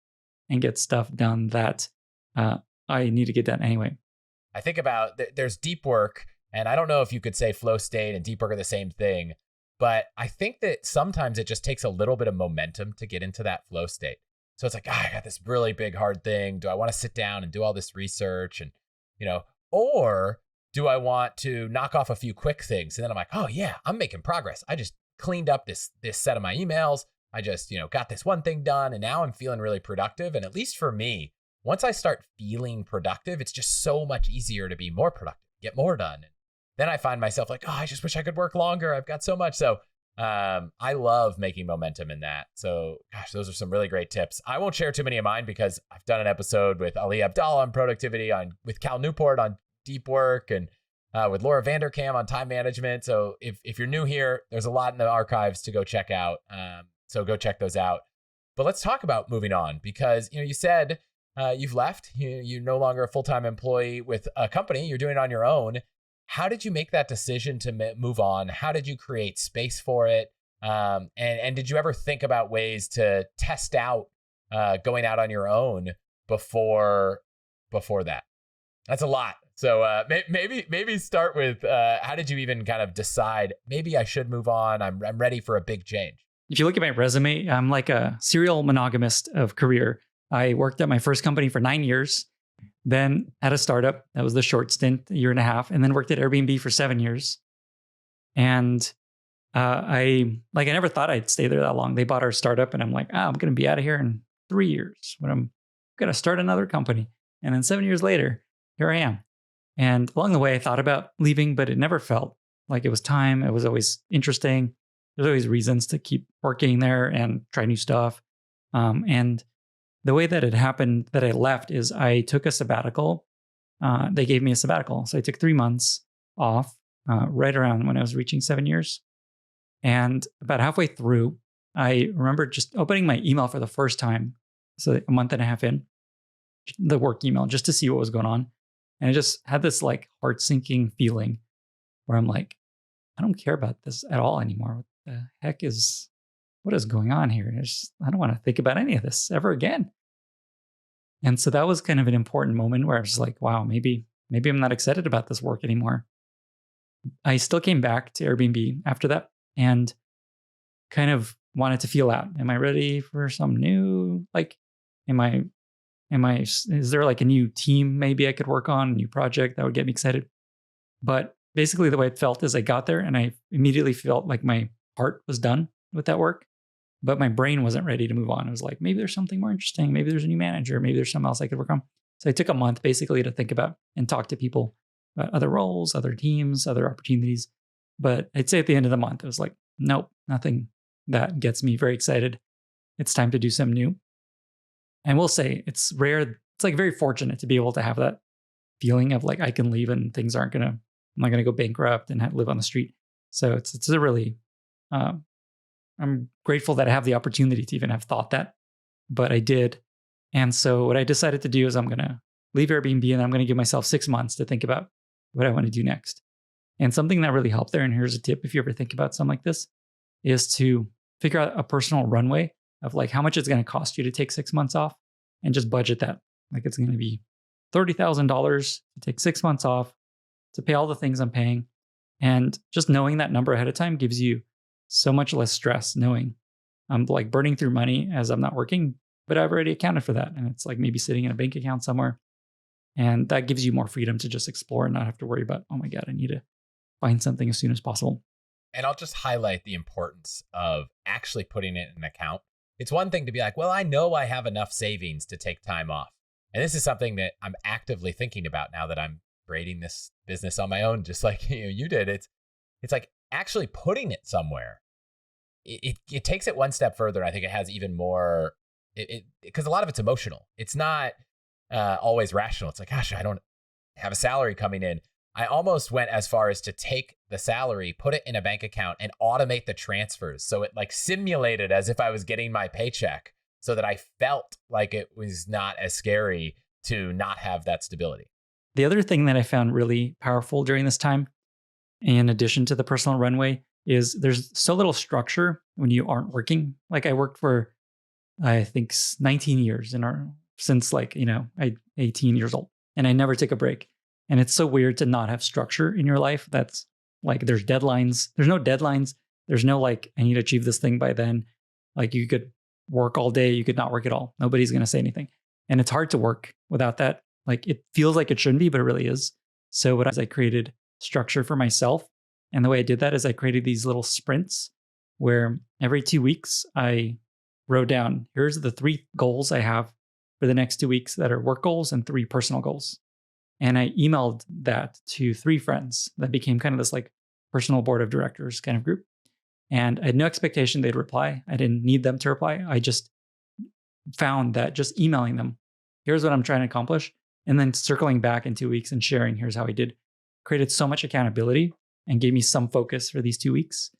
and get stuff done that I need to get done anyway. I think about there's deep work, and I don't know if you could say flow state and deep work are the same thing, but I think that sometimes it just takes a little bit of momentum to get into that flow state. So it's like, I got this really big, hard thing. Do I want to sit down and do all this research and, or do I want to knock off a few quick things? And then I'm like, oh yeah, I'm making progress. I just cleaned up this set of my emails. I just, got this one thing done and now I'm feeling really productive. And at least for me, once I start feeling productive, it's just so much easier to be more productive, get more done. And then I find myself like, I just wish I could work longer. I've got so much. So I love making momentum in that. So gosh, those are some really great tips. I won't share too many of mine because I've done an episode with Ali Abdallah on productivity, with Cal Newport on deep work, and with Laura Vanderkam on time management. So if you're new here, there's a lot in the archives to go check out. So go check those out. But let's talk about moving on because, you said you've left, you're no longer a full-time employee with a company, you're doing it on your own. How did you make that decision to move on? How did you create space for it? And did you ever think about ways to test out going out on your own before that? That's a lot. So maybe start with how did you even kind of decide maybe I should move on? I'm ready for a big change. If you look at my resume, I'm like a serial monogamist of career. I worked at my first company for 9 years. Then at a startup, that was the short stint, a year and a half, and then worked at Airbnb for 7 years. And I never thought I'd stay there that long. They bought our startup and I'm like, I'm going to be out of here in 3 years when I'm going to start another company. And then 7 years later, here I am. And along the way, I thought about leaving, but it never felt like it was time. It was always interesting. There's always reasons to keep working there and try new stuff. And the way that it happened that I left is I took a sabbatical. They gave me a sabbatical. So I took 3 months off right around when I was reaching 7 years. And about halfway through, I remember just opening my email for the first time. So a month and a half in, the work email, just to see what was going on. And I just had this like heart sinking feeling where I'm like, I don't care about this at all anymore. What the heck what is going on here? I don't want to think about any of this ever again. And so that was kind of an important moment where I was like, wow, maybe I'm not excited about this work anymore. I still came back to Airbnb after that and kind of wanted to feel out. Am I ready for some new? Like, is there like a new team maybe I could work on, a new project that would get me excited? But basically the way it felt is I got there and I immediately felt like my heart was done with that work, but my brain wasn't ready to move on. It was like, maybe there's something more interesting. Maybe there's a new manager. Maybe there's something else I could work on. So I took a month basically to think about and talk to people about other roles, other teams, other opportunities. But I'd say at the end of the month, it was like, nope, nothing that gets me very excited. It's time to do something new. And we'll say it's rare. It's like very fortunate to be able to have that feeling of like, I can leave and things I'm not going to go bankrupt and live on the street. So it's a really, I'm grateful that I have the opportunity to even have thought that, but I did. And so what I decided to do is I'm going to leave Airbnb and I'm going to give myself 6 months to think about what I want to do next. And something that really helped there, and here's a tip if you ever think about something like this, is to figure out a personal runway of like how much it's going to cost you to take 6 months off and just budget that. Like it's going to be $30,000 to take 6 months off to pay all the things I'm paying. And just knowing that number ahead of time gives you so much less stress, knowing I'm like burning through money as I'm not working, but I've already accounted for that. And it's like maybe sitting in a bank account somewhere. And that gives you more freedom to just explore and not have to worry about, oh my God, I need to find something as soon as possible. And I'll just highlight the importance of actually putting it in an account. It's one thing to be like, well, I know I have enough savings to take time off. And this is something that I'm actively thinking about now that I'm creating this business on my own, just like you did. It's like actually putting it somewhere. It takes it one step further. I think it has even more, because a lot of it's emotional. It's not always rational. It's like, gosh, I don't have a salary coming in. I almost went as far as to take the salary, put it in a bank account, and automate the transfers. So it like simulated as if I was getting my paycheck, so that I felt like it was not as scary to not have that stability. The other thing that I found really powerful during this time, in addition to the personal runway, is there's so little structure when you aren't working. Like I worked for, I think 19 years since like, I 18 years old, and I never take a break. And it's so weird to not have structure in your life. That's like, there's deadlines. There's no deadlines. There's no like, I need to achieve this thing by then. Like you could work all day. You could not work at all. Nobody's going to say anything. And it's hard to work without that. Like it feels like it shouldn't be, but it really is. So I created structure for myself. And the way I did that is I created these little sprints where every 2 weeks I wrote down, here's the 3 goals I have for the next 2 weeks that are work goals and 3 personal goals. And I emailed that to 3 friends that became kind of this like personal board of directors kind of group. And I had no expectation they'd reply. I didn't need them to reply. I just found that just emailing them, here's what I'm trying to accomplish, and then circling back in 2 weeks and sharing, here's how I did, created so much accountability and gave me some focus for these 2 weeks.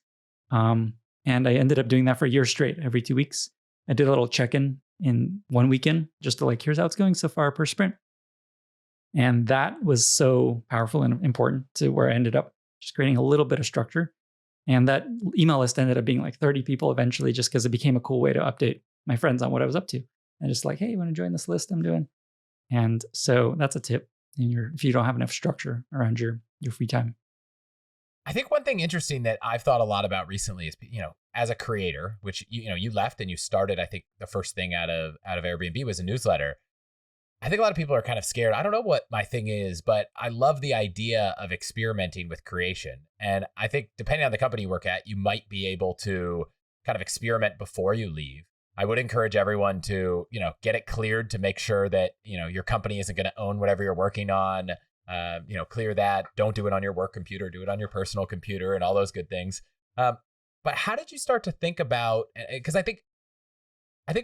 And I ended up doing that for a year straight. Every 2 weeks, I did a little check-in in one weekend just to like, here's how it's going so far per sprint. And that was so powerful and important to where I ended up just creating a little bit of structure. And that email list ended up being like 30 people eventually, just because it became a cool way to update my friends on what I was up to. And just like, hey, you want to join this list I'm doing? And so that's a tip if you don't have enough structure around your free time. I think one thing interesting that I've thought a lot about recently is, as a creator, which, you left and you started, I think the first thing out of Airbnb was a newsletter. I think a lot of people are kind of scared. I don't know what my thing is, but I love the idea of experimenting with creation. And I think depending on the company you work at, you might be able to kind of experiment before you leave. I would encourage everyone to, get it cleared to make sure that, your company isn't going to own whatever you're working on. Clear that. Don't do it on your work computer, do it on your personal computer and all those good things. But how did you start to think about, because I think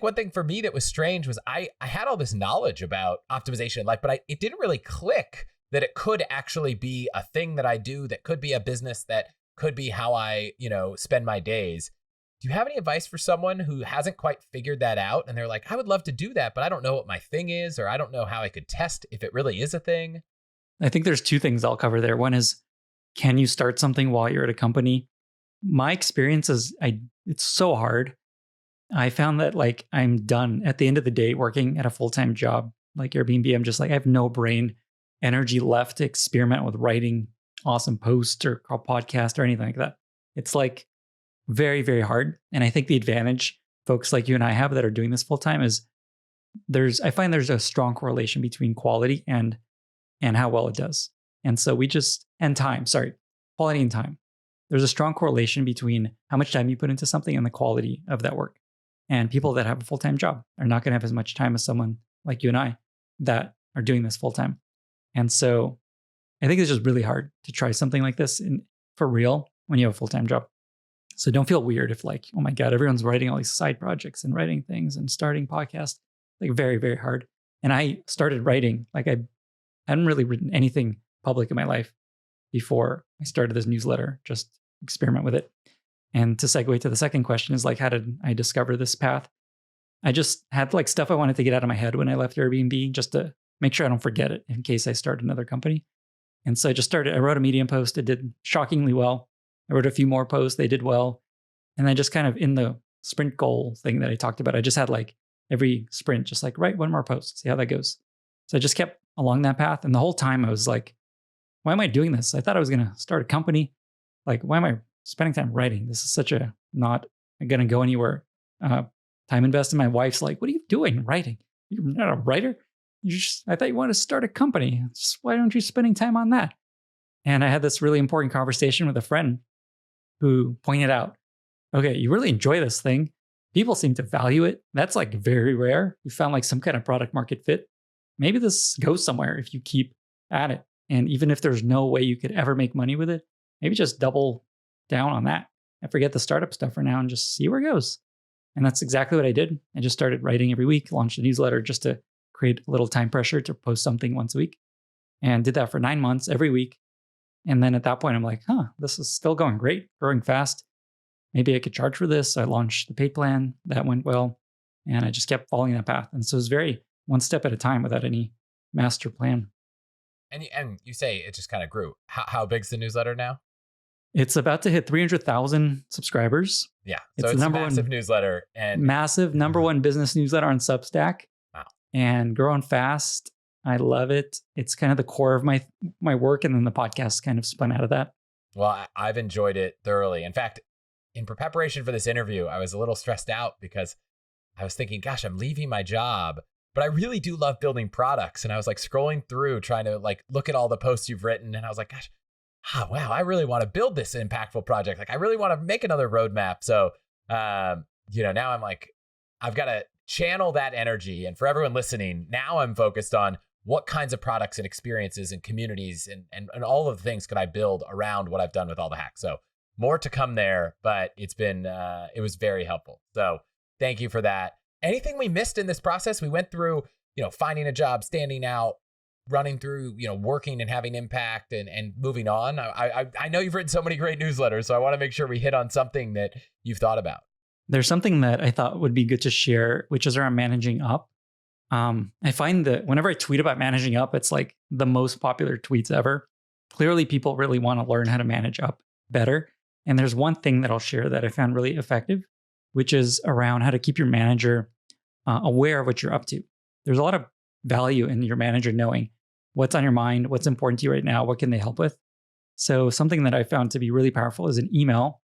one thing for me that was strange was I had all this knowledge about optimization in life, but it didn't really click that it could actually be a thing that I do, that could be a business, that could be how I, spend my days. Do you have any advice for someone who hasn't quite figured that out and they're like, I would love to do that, but I don't know what my thing is, or I don't know how I could test if it really is a thing? I think there's 2 things I'll cover there. One is, can you start something while you're at a company? My experience is it's so hard. I found that like I'm done at the end of the day working at a full-time job like Airbnb. I'm just like, I have no brain energy left to experiment with writing awesome posts or podcast or anything like that. It's like very, very hard. And I think the advantage folks like you and I have that are doing this full-time is I find there's a strong correlation between quality and how well it does. And so quality and time. There's a strong correlation between how much time you put into something and the quality of that work. And people that have a full-time job are not going to have as much time as someone like you and I that are doing this full-time. And so I think it's just really hard to try something like this for real when you have a full-time job. So don't feel weird if like, oh my God, everyone's writing all these side projects and writing things and starting podcasts. Like very, very hard. And I started writing, like I hadn't really written anything public in my life before I started this newsletter, just experiment with it. And to segue to the second question is like, how did I discover this path? I just had like stuff I wanted to get out of my head when I left Airbnb, just to make sure I don't forget it in case I start another company. And so I wrote a Medium post. It did shockingly well. I wrote a few more posts. They did well. And I just kind of, in the sprint goal thing that I talked about, I just had like every sprint, just like write one more post, see how that goes. So I just kept along that path. And the whole time I was like, why am I doing this? I thought I was going to start a company. Like, why am I spending time writing? This is such a not going to go anywhere time invested. My wife's like, what are you doing writing? You're not a writer. I thought you wanted to start a company. Why aren't you spending time on that? And I had this really important conversation with a friend who pointed out, okay, you really enjoy this thing. People seem to value it. That's like very rare. You found like some kind of product market fit. Maybe this goes somewhere if you keep at it. And even if there's no way you could ever make money with it, maybe just double down on that and forget the startup stuff for now and just see where it goes. And that's exactly what I did. I just started writing every week, launched a newsletter just to create a little time pressure to post something once a week, and did that for 9 months every week. And then at that point, I'm like, this is still going great, growing fast. Maybe I could charge for this. I launched the paid plan. That went well. And I just kept following that path. And so it was very one step at a time without any master plan. And you say it just kind of grew. How big's the newsletter now? It's about to hit 300,000 subscribers. Yeah. So it's a massive newsletter. And massive number one business newsletter on Substack. Wow. And growing fast. I love it. It's kind of the core of my work. And then the podcast kind of spun out of that. Well, I've enjoyed it thoroughly. In fact, in preparation for this interview, I was a little stressed out because I was thinking, gosh, I'm leaving my job, but I really do love building products. And I was like scrolling through trying to like look at all the posts you've written. And I was like, gosh, wow, I really want to build this impactful project. Like I really want to make another roadmap. So, now I'm like, I've got to channel that energy. And for everyone listening, now I'm focused on what kinds of products and experiences and communities and all of the things could I build around what I've done with all the hacks. So more to come there, but it's been, it was very helpful. So thank you for that. Anything we missed in this process? We went through, finding a job, standing out, running through, working and having impact and moving on. I know you've written so many great newsletters, so I want to make sure we hit on something that you've thought about. There's something that I thought would be good to share, which is around managing up. I find that whenever I tweet about managing up, it's like the most popular tweets ever. Clearly, people really want to learn how to manage up better. And there's one thing that I'll share that I found really effective, which is around how to keep your manager aware of what you're up to. There's a lot of value in your manager knowing what's on your mind, what's important to you right now, what can they help with. So something that I found to be really powerful is an email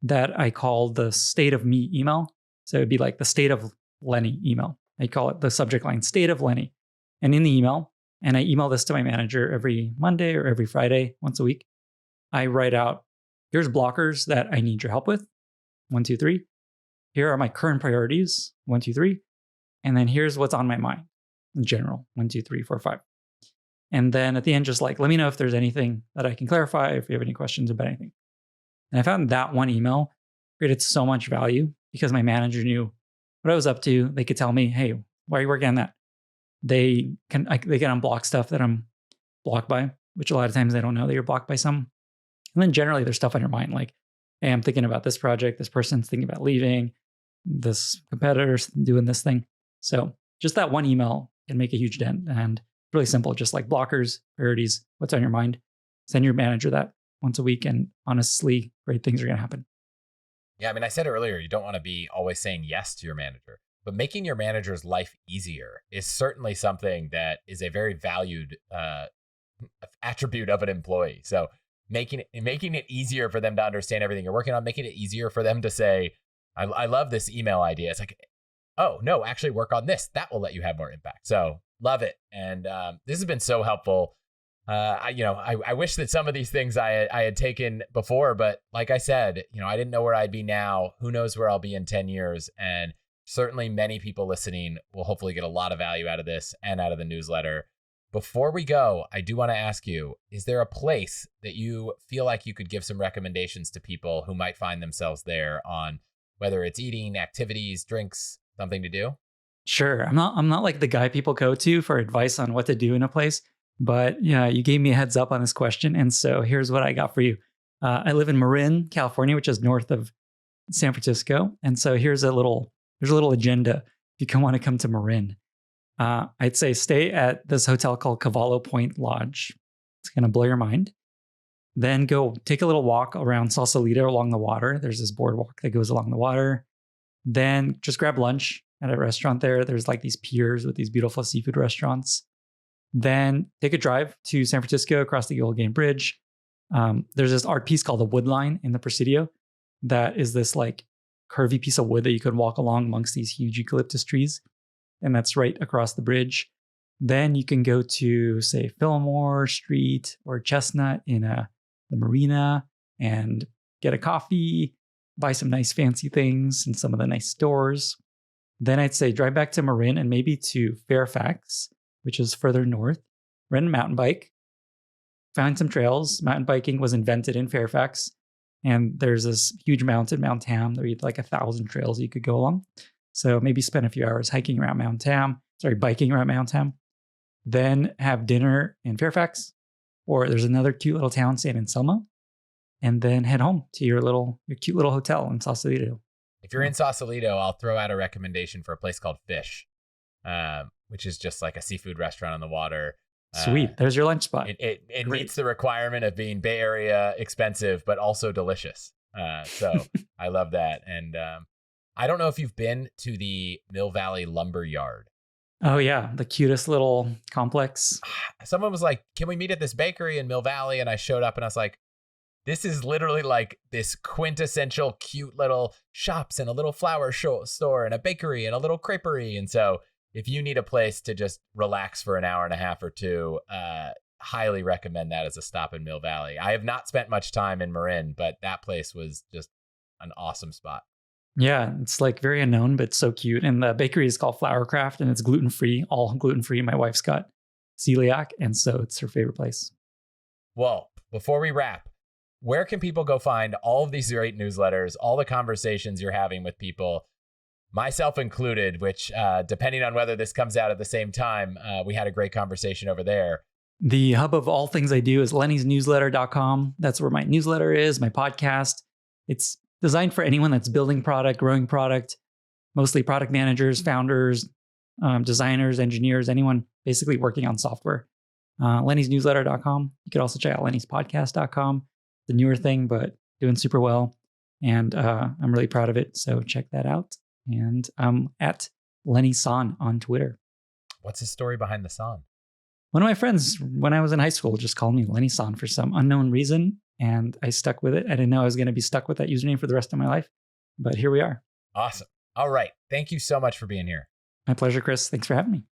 that I call the state of me email. So it'd be like the state of Lenny email. I call it the subject line, state of Lenny. And in the email, and I email this to my manager every Monday or every Friday, once a week, I write out, here's blockers that I need your help with. 1, 2, 3. Here are my current priorities. 1, 2, 3. And then here's what's on my mind in general. 1, 2, 3, 4, 5. And then at the end, just like, let me know if there's anything that I can clarify, if you have any questions about anything. And I found that one email created so much value because my manager knew what I was up to. They could tell me, hey, why are you working on that? They can unblock stuff that I'm blocked by, which a lot of times they don't know that you're blocked by some. And then generally there's stuff on your mind like, hey, I'm thinking about this project. This person's thinking about leaving. This competitor's doing this thing. So just that one email can make a huge dent. And really simple, just like blockers, priorities, what's on your mind. Send your manager that once a week. And honestly, great things are going to happen. Yeah, I mean, I said earlier, you don't want to be always saying yes to your manager, but making your manager's life easier is certainly something that is a very valued attribute of an employee. So making it easier for them to understand everything you're working on, making it easier for them to say, I love this email idea. It's like, oh, no, actually work on this. That will let you have more impact. So love it. And this has been so helpful. I wish that some of these things I had taken before, but like I said, I didn't know where I'd be now. Who knows where I'll be in 10 years? And certainly many people listening will hopefully get a lot of value out of this and out of the newsletter. Before we go, I do want to ask you, is there a place that you feel like you could give some recommendations to people who might find themselves there on whether it's eating, activities, drinks, something to do? Sure. I'm not like the guy people go to for advice on what to do in a place. But yeah, you gave me a heads up on this question. And so here's what I got for you. I live in Marin, California, which is north of San Francisco. And so there's a little agenda if you want to come to Marin. I'd say stay at this hotel called Cavallo Point Lodge. It's going to blow your mind. Then go take a little walk around Sausalito along the water. There's this boardwalk that goes along the water. Then just grab lunch at a restaurant there. There's like these piers with these beautiful seafood restaurants. Then take a drive to San Francisco across the Old Game Bridge. There's this art piece called the Wood Line in the Presidio that is this like curvy piece of wood that you could walk along amongst these huge eucalyptus trees. And that's right across the bridge. Then you can go to, say, Fillmore Street or Chestnut in the marina and get a coffee, buy some nice fancy things in some of the nice stores. Then I'd say drive back to Marin and maybe to Fairfax, which is further north. Rent a mountain bike, find some trails. Mountain biking was invented in Fairfax. And there's this huge mountain, Mount Tam. There are like 1,000 trails you could go along. So maybe spend a few hours biking around Mount Tam. Then have dinner in Fairfax or there's another cute little town, San Anselmo, and then head home to your cute little hotel in Sausalito. If you're in Sausalito, I'll throw out a recommendation for a place called Fish, which is just like a seafood restaurant on the water. Sweet. There's your lunch spot. It meets the requirement of being Bay Area expensive, but also delicious. So I love that. And I don't know if you've been to the Mill Valley Lumber Yard. Oh, yeah. The cutest little complex. Someone was like, can we meet at this bakery in Mill Valley? And I showed up and I was like, this is literally like this quintessential cute little shops and a little flower store and a bakery and a little creperie. And so if you need a place to just relax for an hour and a half or two, highly recommend that as a stop in Mill Valley. I have not spent much time in Marin, but that place was just an awesome spot. Yeah, it's like very unknown, but so cute. And the bakery is called Flowercraft, and it's gluten-free, all gluten-free. My wife's got celiac, and so it's her favorite place. Well, before we wrap, where can people go find all of these great newsletters, all the conversations you're having with people, myself included, which depending on whether this comes out at the same time, we had a great conversation over there. The hub of all things I do is lennysnewsletter.com. That's where my newsletter is, my podcast. It's designed for anyone that's building product, growing product, mostly product managers, founders, designers, engineers, anyone basically working on software. lennysnewsletter.com. You could also check out lennyspodcast.com. The newer thing, but doing super well. And I'm really proud of it. So check that out. And I'm at Lenny San on Twitter. What's the story behind the San? One of my friends, when I was in high school, just called me Lenny San for some unknown reason. And I stuck with it. I didn't know I was going to be stuck with that username for the rest of my life. But here we are. Awesome. All right. Thank you so much for being here. My pleasure, Chris. Thanks for having me.